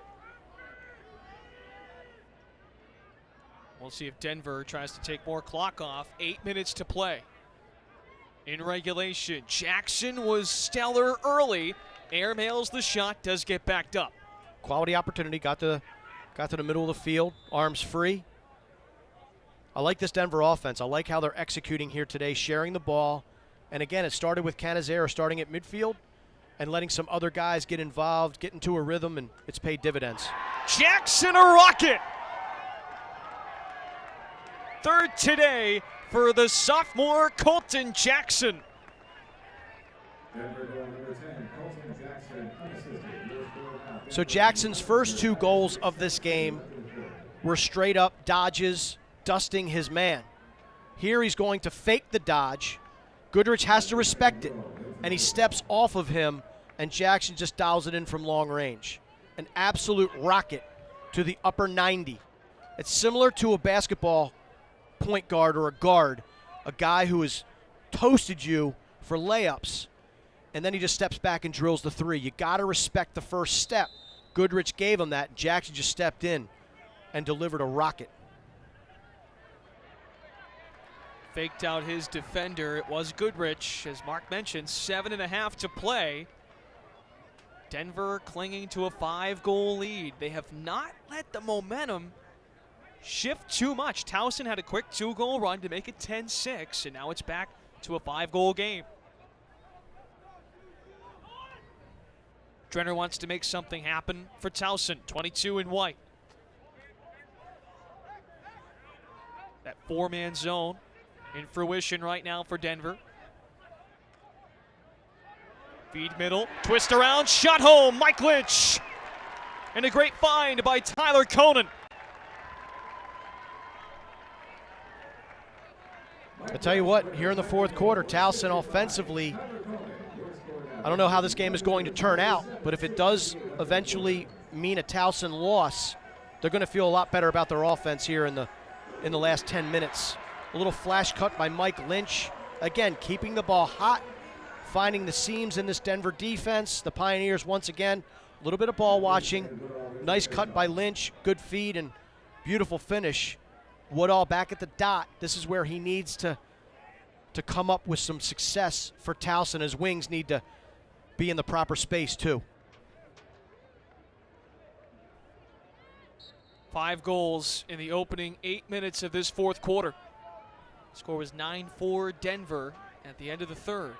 We'll see if Denver tries to take more clock off. 8 minutes to play. In regulation, Jackson was stellar early. Airmails the shot, does get backed up. Quality opportunity, got to the middle of the field, arms free. I like this Denver offense. I like how they're executing here today, sharing the ball. And again, it started with Canizero starting at midfield and letting some other guys get involved, get into a rhythm, and it's paid dividends. Jackson, a rocket! 3rd today for the sophomore Colton Jackson. So Jackson's first 2 goals of this game were straight up dodges, dusting his man. Here he's going to fake the dodge. Goodrich has to respect it, and he steps off of him, and Jackson just dials it in from long range. An absolute rocket to the upper 90. It's similar to a basketball point guard or a guard, a guy who has toasted you for layups, and then he just steps back and drills the 3. You got to respect the first step. Goodrich gave him that. Jackson just stepped in and delivered a rocket. Faked out his defender. It was Goodrich. As Mark mentioned, 7.5 to play. Denver clinging to a 5-goal lead. They have not let the momentum shift too much. Towson had a quick 2-goal run to make it 10-6, and now it's back to a 5-goal game. Drenner wants to make something happen for Towson, 22 in white. That 4-man zone in fruition right now for Denver. Feed middle, twist around, shot home, Mike Lynch. And a great find by Tyler Conan. I tell you what, here in the fourth quarter, Towson offensively, I don't know how this game is going to turn out, but if it does eventually mean a Towson loss, they're going to feel a lot better about their offense here in the last 10 minutes. A little flash cut by Mike Lynch. Again, keeping the ball hot, finding the seams in this Denver defense. The Pioneers, once again, a little bit of ball watching. Nice cut by Lynch, good feed, and beautiful finish. Woodall back at the dot. This is where he needs to come up with some success for Towson. His wings need to be in the proper space, too. 5 goals in the opening 8 minutes of this fourth quarter. Score was 9-4 Denver at the end of the third.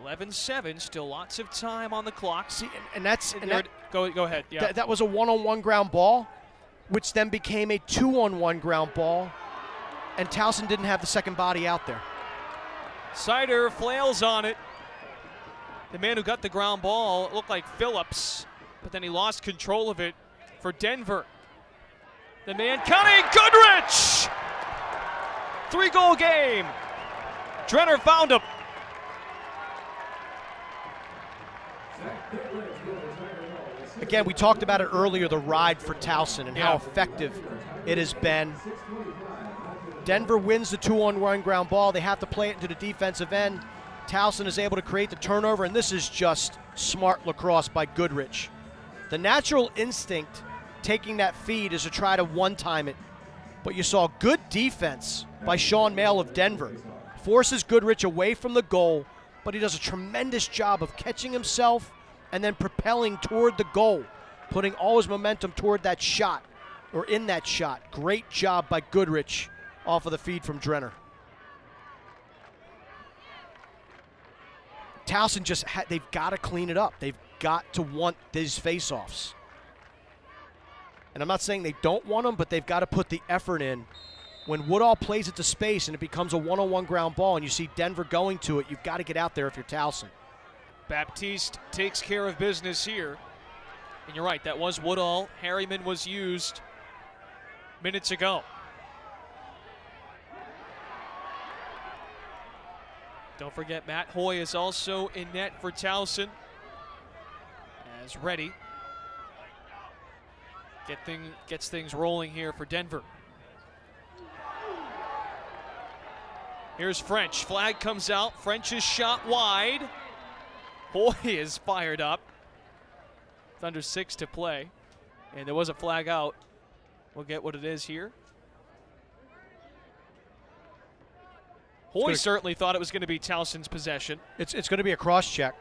11-7, still lots of time on the clock. See, and that's go ahead. Yeah. That was a one-on-one ground ball, which then became a 2-on-1 ground ball, and Towson didn't have the second body out there. Sider flails on it. The man who got the ground ball looked like Phillips, but then he lost control of it for Denver. The man coming, Goodrich! 3-goal game. Drenner found him. Again, we talked about it earlier, the ride for Towson and how effective it has been. Denver wins the 2-on-1 ground ball. They have to play it into the defensive end. Towson is able to create the turnover, and this is just smart lacrosse by Goodrich. The natural instinct taking that feed is to try to one-time it, but you saw good defense by Sean Mail of Denver. Forces Goodrich away from the goal, but he does a tremendous job of catching himself and then propelling toward the goal, putting all his momentum toward that shot, or in that shot. Great job by Goodrich off of the feed from Drenner. Towson they've got to clean it up. They've got to want these face-offs. And I'm not saying they don't want them, but they've got to put the effort in. When Woodall plays it to space and it becomes a one-on-one ground ball and you see Denver going to it, you've got to get out there if you're Towson. Baptiste takes care of business here. And you're right, that was Woodall. Harriman was used minutes ago. Don't forget, Matt Hoy is also in net for Towson. As Reddy gets things rolling here for Denver. Here's French. Flag comes out. French's shot wide. Hoy is fired up. With under 6 to play. And there was a flag out. We'll get what it is here. Hoy certainly thought it was going to be Towson's possession. It's going to be a cross check.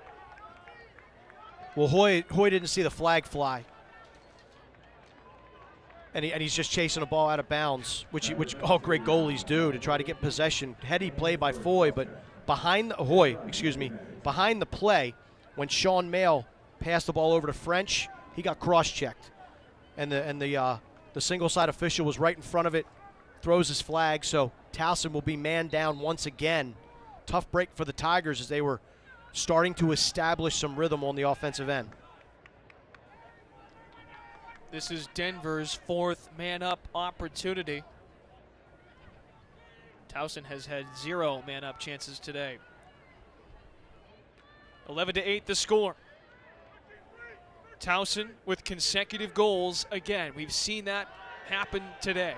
Well, Hoy didn't see the flag fly. And he's just chasing a ball out of bounds, which all great goalies do to try to get possession. Heady play by Hoy, but behind the play, when Sean Mail passed the ball over to French, he got cross-checked. And the single-side official was right in front of it, throws his flag, so Towson will be man down once again. Tough break for the Tigers as they were starting to establish some rhythm on the offensive end. This is Denver's 4th man-up opportunity. Towson has had 0 man-up chances today. 11-8 the score. Towson with consecutive goals again. We've seen that happen today.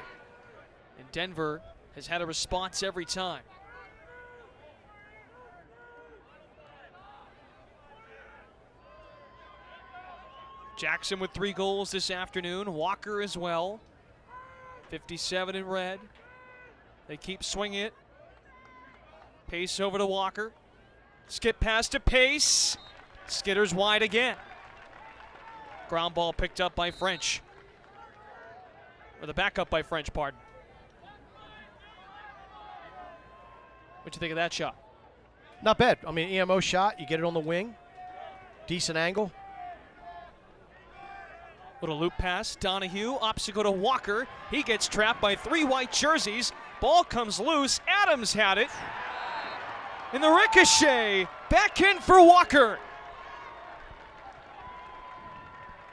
And Denver has had a response every time. Jackson with 3 goals this afternoon. Walker as well. 57 in red. They keep swinging it. Pace over to Walker. Skip pass to Pace. Skitter's wide again. Ground ball picked up by French. Or the backup by French, pardon. What'd you think of that shot? Not bad. I mean, EMO shot. You get it on the wing. Decent angle. Little loop pass. Donahue. Obstacle to Walker. He gets trapped by 3 white jerseys. Ball comes loose. Adams had it. And the ricochet. Back in for Walker.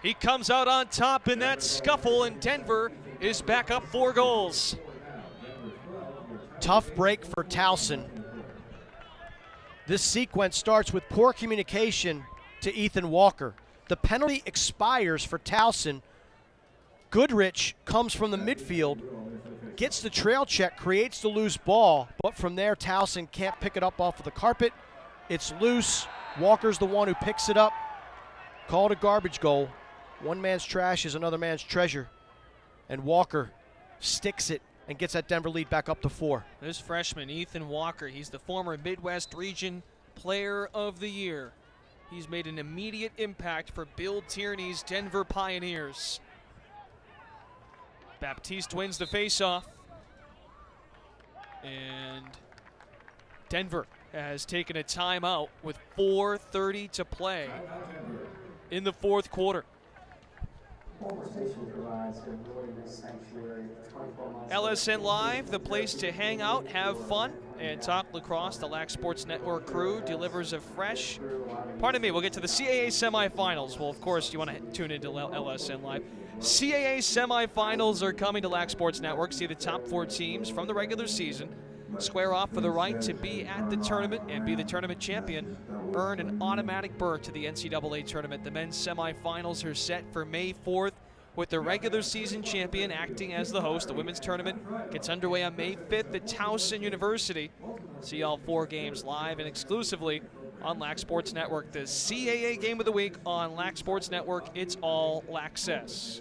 He comes out on top in that scuffle, and Denver is back up 4 goals. Tough break for Towson. This sequence starts with poor communication to Ethan Walker. The penalty expires for Towson. Goodrich comes from the midfield, gets the trail check, creates the loose ball, but from there Towson can't pick it up off of the carpet. It's loose. Walker's the one who picks it up. Called a garbage goal. One man's trash is another man's treasure. And Walker sticks it and gets that Denver lead back up to 4. This freshman, Ethan Walker, he's the former Midwest Region Player of the Year. He's made an immediate impact for Bill Tierney's Denver Pioneers. Baptiste wins the faceoff. And Denver has taken a timeout with 4:30 to play in the 4th quarter. LSN Live, the place to hang out, have fun, and talk lacrosse. The Lax Sports Network crew delivers a fresh, pardon me, we'll get to the CAA semifinals. Well, of course, you want to tune into LSN Live. CAA semifinals are coming to Lax Sports Network. See the top 4 teams from the regular season square off for the right to be at the tournament and be the tournament champion. Earn an automatic berth to the NCAA tournament. The men's semifinals are set for May 4th with the regular season champion acting as the host. The women's tournament gets underway on May 5th at Towson University. See all 4 games live and exclusively on Lax Sports Network. The CAA Game of the Week on Lax Sports Network. It's all Laxess.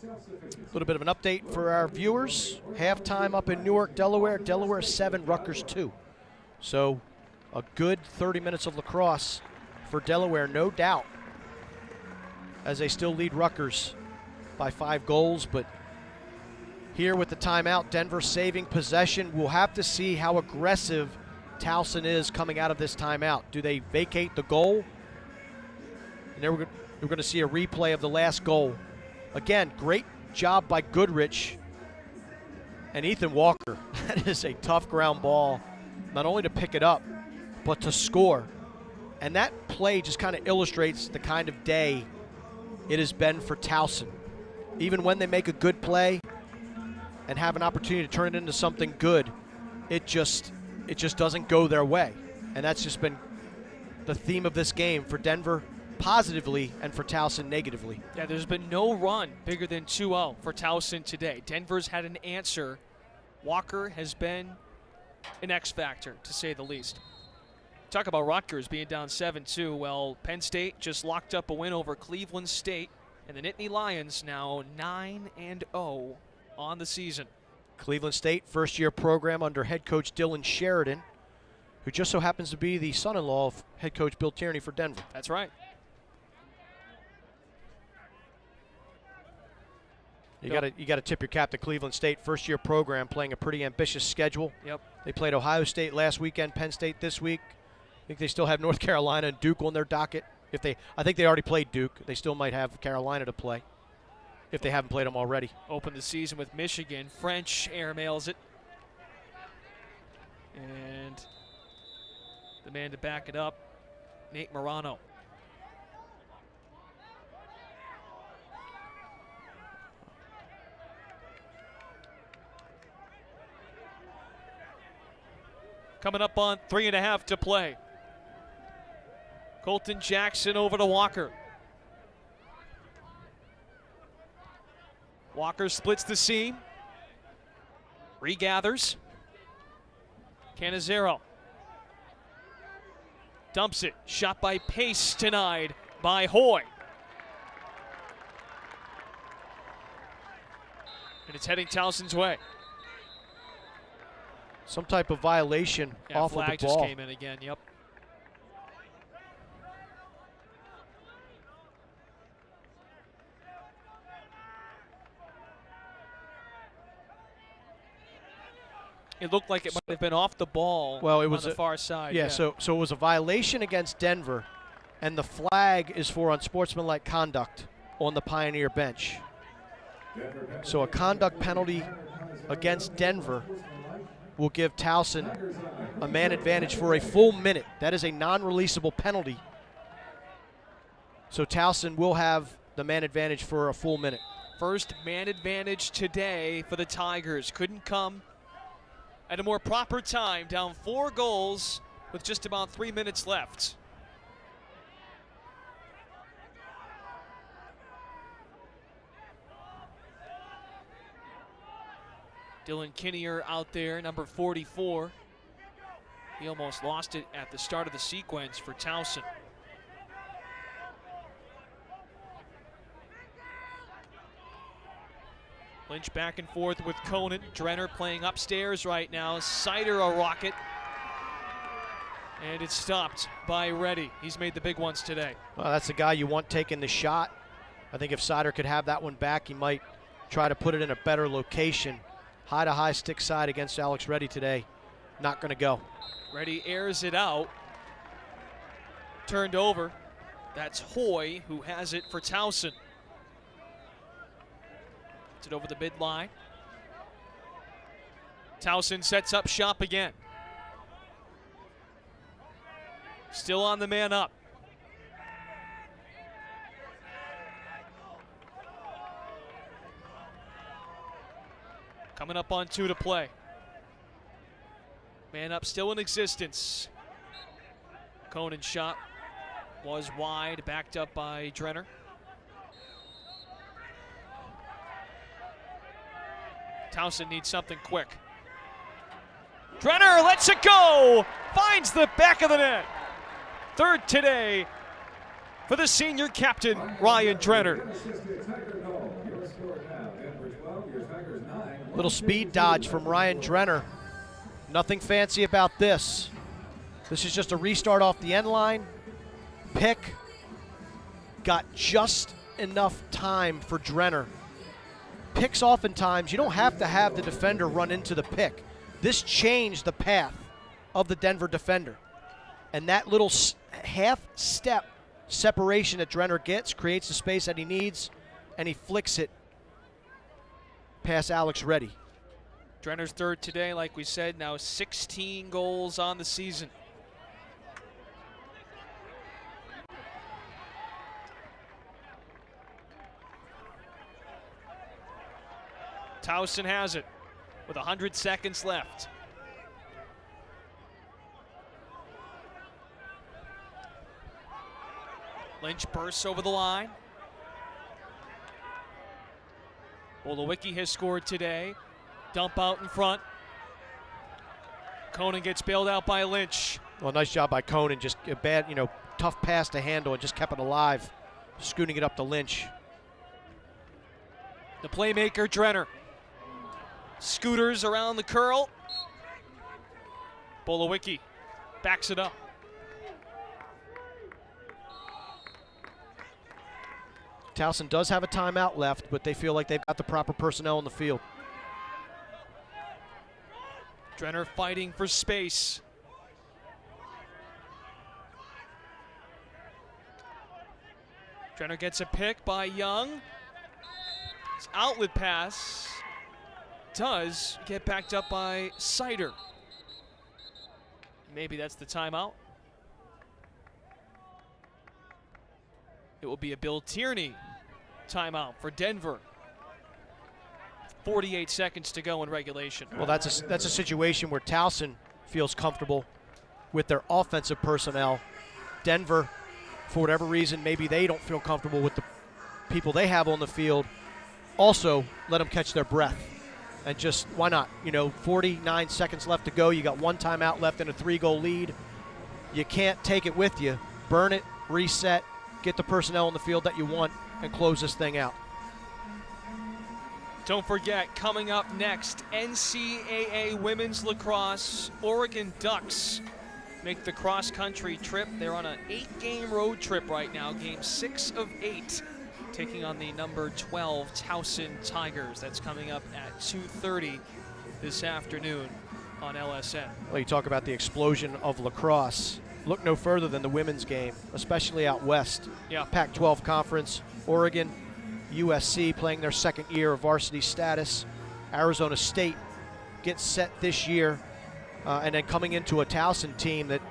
A little bit of an update for our viewers. Halftime up in Newark, Delaware. Delaware 7, Rutgers 2. So a good 30 minutes of lacrosse for Delaware, no doubt, as they still lead Rutgers by 5 goals. But here with the timeout, Denver saving possession. We'll have to see how aggressive Towson is coming out of this timeout. Do they vacate the goal? And then we're going to see a replay of the last goal. Again, great job by Goodrich and Ethan Walker. That is a tough ground ball, not only to pick it up, but to score. And that play just kind of illustrates the kind of day it has been for Towson. Even when they make a good play and have an opportunity to turn it into something good, it just doesn't go their way. And that's just been the theme of this game for Denver positively and for Towson negatively. Yeah, there's been no run bigger than 2-0 for Towson today. Denver's had an answer. Walker has been an X factor, to say the least. Talk about Rutgers being down 7-2. Well, Penn State just locked up a win over Cleveland State, and the Nittany Lions now 9-0 on the season. Cleveland State, first-year program under head coach Dylan Sheridan, who just so happens to be the son-in-law of head coach Bill Tierney for Denver. That's right. You got to tip your cap to Cleveland State, first-year program, playing a pretty ambitious schedule. Yep. They played Ohio State last weekend, Penn State this week. I think they still have North Carolina and Duke on their docket. I think they already played Duke. They still might have Carolina to play if they haven't played them already. Open the season with Michigan. French airmails it. And the man to back it up, Nate Morano. Coming up on 3.5 to play. Colton Jackson over to Walker. Walker splits the seam. Regathers. Canizero. Dumps it. Shot by Pace denied by Hoy. And it's heading Towson's way. Some type of violation off of the ball. Flag just came in again, yep. It looked like it might have been off the ball. Well, it was on the far side. Yeah, so it was a violation against Denver, and the flag is for unsportsmanlike conduct on the Pioneer bench. So a conduct penalty against Denver will give Towson a man advantage for a full minute. That is a non-releasable penalty. So Towson will have the man advantage for a full minute. First man advantage today for the Tigers. Couldn't come at a more proper time, down 4 goals with just about 3 minutes left. Dylan Kinnear out there, number 44. He almost lost it at the start of the sequence for Towson. Lynch back and forth with Conan. Drenner playing upstairs right now. Sider a rocket. And it's stopped by Reddy. He's made the big ones today. Well, that's the guy you want taking the shot. I think if Sider could have that one back, he might try to put it in a better location. High to high stick side against Alex Reddy today. Not going to go. Reddy airs it out. Turned over. That's Hoy who has it for Towson. Gets it over the midline. Towson sets up shop again. Still on the man up. Coming up on 2 to play. Man up still in existence. Conan's shot was wide, backed up by Drenner. Towson needs something quick. Drenner lets it go! Finds the back of the net. Third today for the senior captain, Ryan Drenner. Little speed dodge from Ryan Drenner. Nothing fancy about this. This is just a restart off the end line. Pick. Got just enough time for Drenner. Picks oftentimes, you don't have to have the defender run into the pick. This changed the path of the Denver defender. And that little half step separation that Drenner gets creates the space that he needs, and he flicks it past Alex Reddy. Drenner's third today, like we said, now 16 goals on the season. Towson has it with 100 seconds left. Lynch bursts over the line. Olowicki has scored today. Dump out in front. Conan gets bailed out by Lynch. Well, nice job by Conan. Just a bad, tough pass to handle and just kept it alive, scooting it up to Lynch. The playmaker, Drenner. Scooters around the curl. Bolowicki backs it up. Towson does have a timeout left, but they feel like they've got the proper personnel on the field. Drenner fighting for space. Drenner gets a pick by Young. His outlet pass does get backed up by Sider. Maybe that's the timeout. It will be a Bill Tierney timeout for Denver. 48 seconds to go in regulation. Well, that's a situation where Towson feels comfortable with their offensive personnel. Denver, for whatever reason, maybe they don't feel comfortable with the people they have on the field. Also, let them catch their breath. And just, why not? 49 seconds left to go. You got one timeout left and a 3-goal lead. You can't take it with you. Burn it, reset, get the personnel on the field that you want, and close this thing out. Don't forget, coming up next, NCAA Women's Lacrosse. Oregon Ducks make the cross-country trip. They're on an 8-game road trip right now, game 6 of 8, taking on the number 12 Towson Tigers. That's coming up at 2:30 this afternoon on LSN. Well, you talk about the explosion of lacrosse. Look no further than the women's game, especially out west. Yeah. Pac-12 Conference, Oregon, USC playing their second year of varsity status. Arizona State gets set this year, and then coming into a Towson team that,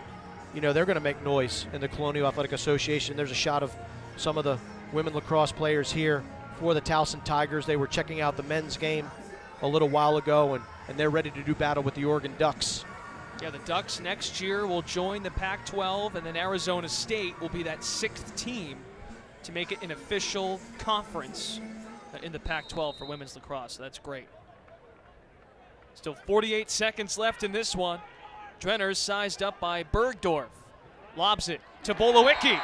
they're going to make noise in the Colonial Athletic Association. There's a shot of some of the women lacrosse players here for the Towson Tigers. They were checking out the men's game a little while ago, and they're ready to do battle with the Oregon Ducks. Yeah, the Ducks next year will join the Pac-12, and then Arizona State will be that 6th team to make it an official conference in the Pac-12 for women's lacrosse. So that's great. Still 48 seconds left in this one. Drenner's sized up by Bergdorf. Lobs it to Bolowicki,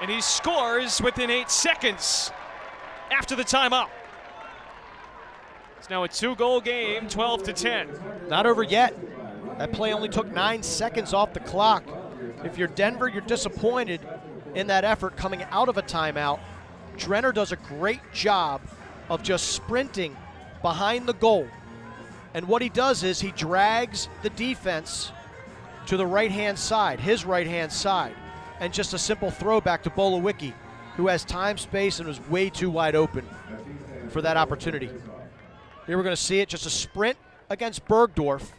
and he scores within 8 seconds after the timeout. It's now a 2-goal game, 12-10. Not over yet. That play only took 9 seconds off the clock. If you're Denver, you're disappointed in that effort coming out of a timeout. Drenner does a great job of just sprinting behind the goal. And what he does is he drags the defense to the right-hand side, his right-hand side, and just a simple throwback to Bolowicki, who has time, space, and was way too wide open for that opportunity. Here we're going to see it, just a sprint against Bergdorf.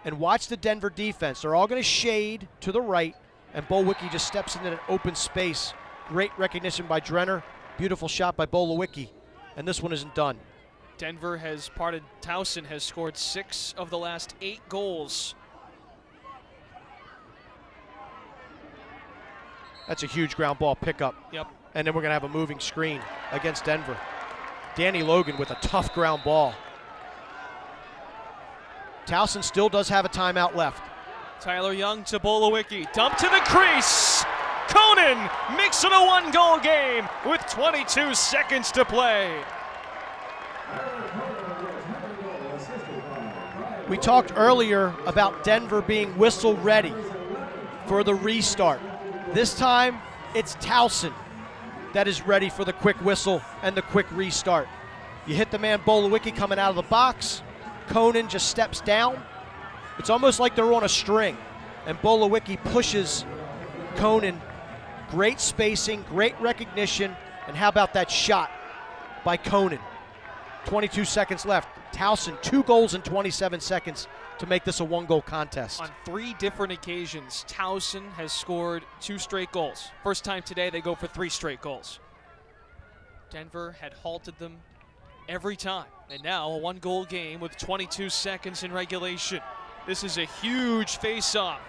And watch the Denver defense. They're all going to shade to the right, and Bolowicki just steps into an open space. Great recognition by Drenner. Beautiful shot by Bolowicki. And this one isn't done. Denver has parted. Towson has scored 6 of the last 8 goals. That's a huge ground ball pickup. Yep. And then we're going to have a moving screen against Denver. Danny Logan with a tough ground ball. Towson still does have a timeout left. Tyler Young to Bolowicki. Dump to the crease. Conan makes it a 1-goal game with 22 seconds to play. We talked earlier about Denver being whistle ready for the restart. This time, it's Towson that is ready for the quick whistle and the quick restart. You hit the man Bolowicki coming out of the box. Conan just steps down. It's almost like they're on a string, and Bolowicki pushes Conan. Great spacing, great recognition, and how about that shot by Conan? 22 seconds left. Towson, 2 goals in 27 seconds to make this a 1-goal contest. On 3 different occasions, Towson has scored 2 straight goals. First time today, they go for 3 straight goals. Denver had halted them every time. And now a 1-goal game with 22 seconds in regulation. This is a huge face-off.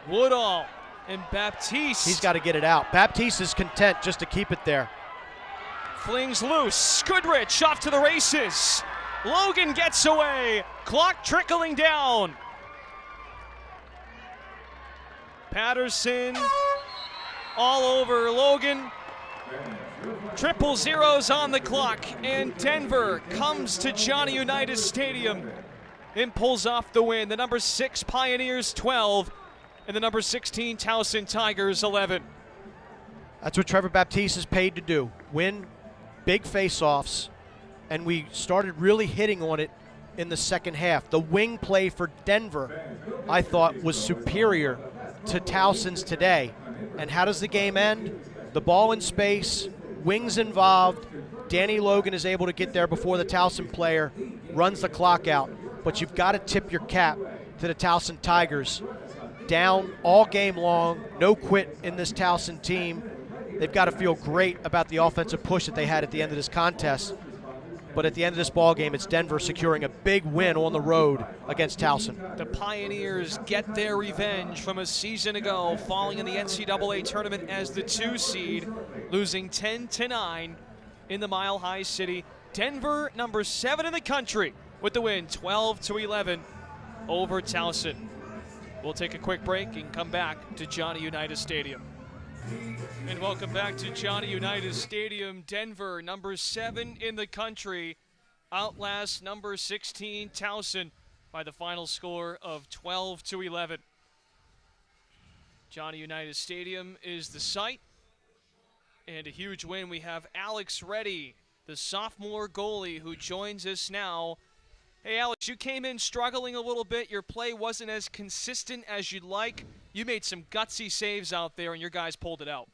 Woodall and Baptiste. He's got to get it out. Baptiste is content just to keep it there. Flings loose. Goodrich off to the races. Logan gets away. Clock trickling down. Patterson all over Logan. 000 on the clock, and Denver comes to Johnny Unitas Stadium and pulls off the win. The number 6 Pioneers 12 and the number 16 Towson Tigers 11. That's what Trevor Baptiste is paid to do, win big face-offs, and we started really hitting on it in the second half. The wing play for Denver, I thought, was superior to Towson's today. And how does the game end? The ball in space, wings involved. Danny Logan is able to get there before the Towson player runs the clock out. But you've got to tip your cap to the Towson Tigers. Down all game long, no quit in this Towson team. They've got to feel great about the offensive push that they had at the end of this contest. But at the end of this ball game, it's Denver securing a big win on the road against Towson. The Pioneers get their revenge from a season ago, falling in the NCAA tournament as the 2 seed, losing 10-9 in the Mile High City. Denver, number 7 in the country, with the win, 12-11 over Towson. We'll take a quick break and come back to Johnny Unitas Stadium. And welcome back to Johnny Unitas Stadium. Denver, number 7 in the country, outlasts number 16 Towson by the final score of 12-11. Johnny Unitas Stadium is the site, and a huge win. We have Alex Reddy, the sophomore goalie, who joins us now. Hey, Alex, you came in struggling a little bit. Your play wasn't as consistent as you'd like. You made some gutsy saves out there, and your guys pulled it out.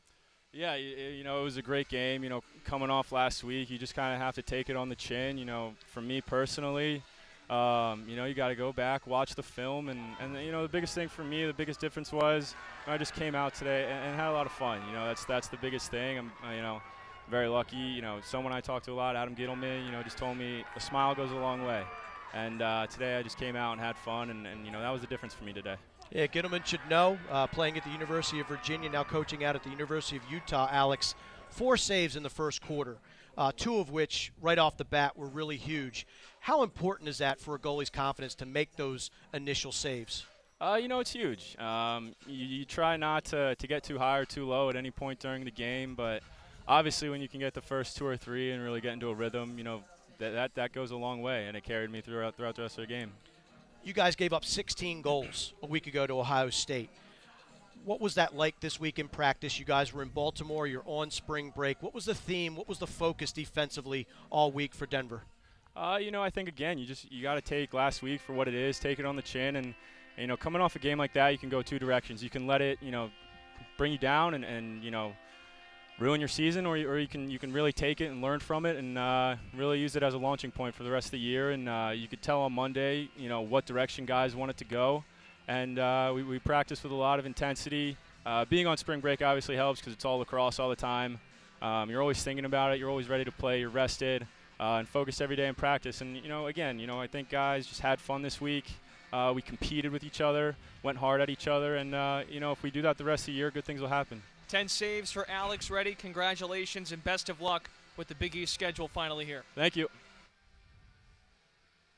Yeah, you know, it was a great game. You know, coming off last week, you just kind of have to take it on the chin. You know, for me personally, you know, you got to go back, watch the film, and you know, the biggest thing for me, the biggest difference was I just came out today and had a lot of fun. You know, that's the biggest thing. You know, very lucky. You know, someone I talked to a lot, Adam Gittleman, you know, just told me a smile goes a long way. And today I just came out and had fun, and you know, that was the difference for me today. Yeah, Gittleman should know, playing at the University of Virginia, now coaching out at the University of Utah, Alex, 4 saves in the first quarter, 2 of which right off the bat were really huge. How important is that for a goalie's confidence to make those initial saves? You know, it's huge. You try not to get too high or too low at any point during the game, but obviously when you can get the first 2 or 3 and really get into a rhythm, you know, that goes a long way, and it carried me throughout the rest of the game. You guys gave up 16 goals a week ago to Ohio State. What was that like this week in practice? You guys were in Baltimore. You're on spring break. What was the theme? What was the focus defensively all week for Denver? You know, I think, again, you got to take last week for what it is, take it on the chin, and you know, coming off a game like that, you can go 2 directions. You can let it, you know, bring you down and you know, ruin your season, or you can really take it and learn from it and really use it as a launching point for the rest of the year. And you could tell on Monday, you know, what direction guys want it to go. And we practiced with a lot of intensity. Being on spring break obviously helps because it's all lacrosse all the time. You're always thinking about it. You're always ready to play. You're rested and focused every day in practice. And, you know, again, you know, I think guys just had fun this week. We competed with each other, went hard at each other, and, you know, if we do that the rest of the year, good things will happen. 10 saves for Alex Reddy. Congratulations and best of luck with the Big East schedule finally here. Thank you.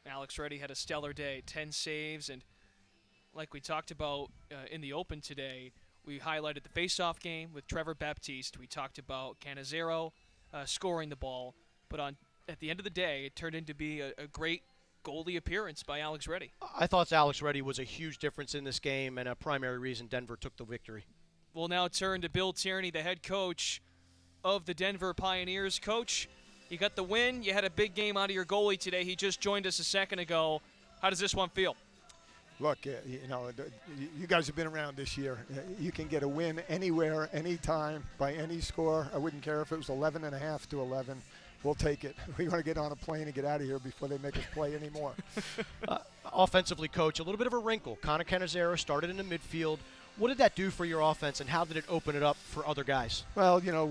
Alex Reddy had a stellar day, 10 saves, and like we talked about in the Open today, we highlighted the face-off game with Trevor Baptiste. We talked about Cannizzaro scoring the ball, but at the end of the day, it turned into be a great goalie appearance by Alex Reddy. I thought Alex Reddy was a huge difference in this game and a primary reason Denver took the victory. We'll now turn to Bill Tierney, the head coach of the Denver Pioneers. Coach, you got the win. You had a big game out of your goalie today. He just joined us a second ago. How does this one feel? Look, you know, you guys have been around this year. You can get a win anywhere, anytime, by any score. I wouldn't care if it was 11.5 to 11. We'll take it. We want to get on a plane and get out of here before they make us play anymore. Offensively, Coach, a little bit of a wrinkle. Connor Cannizzaro started in the midfield. What did that do for your offense, and how did it open it up for other guys? Well, you know,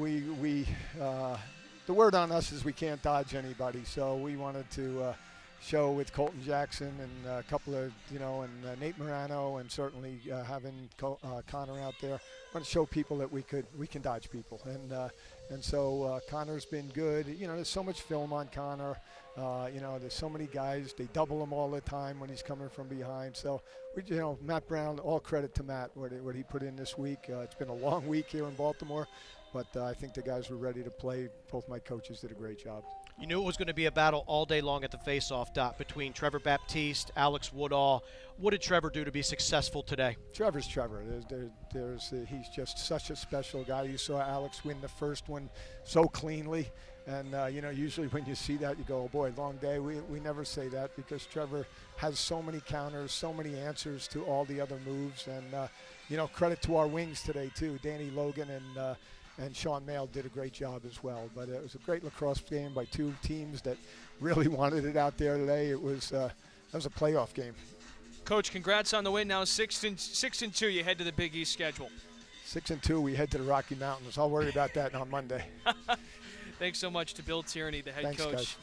the word on us is we can't dodge anybody, so we wanted to show with Colton Jackson and a couple of, you know, and Nate Morano, and certainly having Connor out there. I want to show people that we can dodge people, and so Connor's been good. You know, there's so much film on Connor. You know, there's so many guys. They double him all the time when he's coming from behind. So, you know, Matt Brown, all credit to Matt, what he put in this week. It's been a long week here in Baltimore, but I think the guys were ready to play. Both my coaches did a great job. You knew it was going to be a battle all day long at the face-off dot between Trevor Baptiste, Alex Woodall. What did Trevor do to be successful today? Trevor's Trevor. He's just such a special guy. You saw Alex win the first one so cleanly. And, you know, usually when you see that, you go, oh, boy, long day. We never say that because Trevor has so many counters, so many answers to all the other moves. And, you know, credit to our wings today, too. Danny Logan and Sean Mail did a great job as well. But it was a great lacrosse game by 2 teams that really wanted it out there today. That was a playoff game. Coach, congrats on the win. Now 6-2, you head to the Big East schedule. 6-2, we head to the Rocky Mountains. I'll worry about that on Monday. Thanks so much to Bill Tierney, the head coach guys.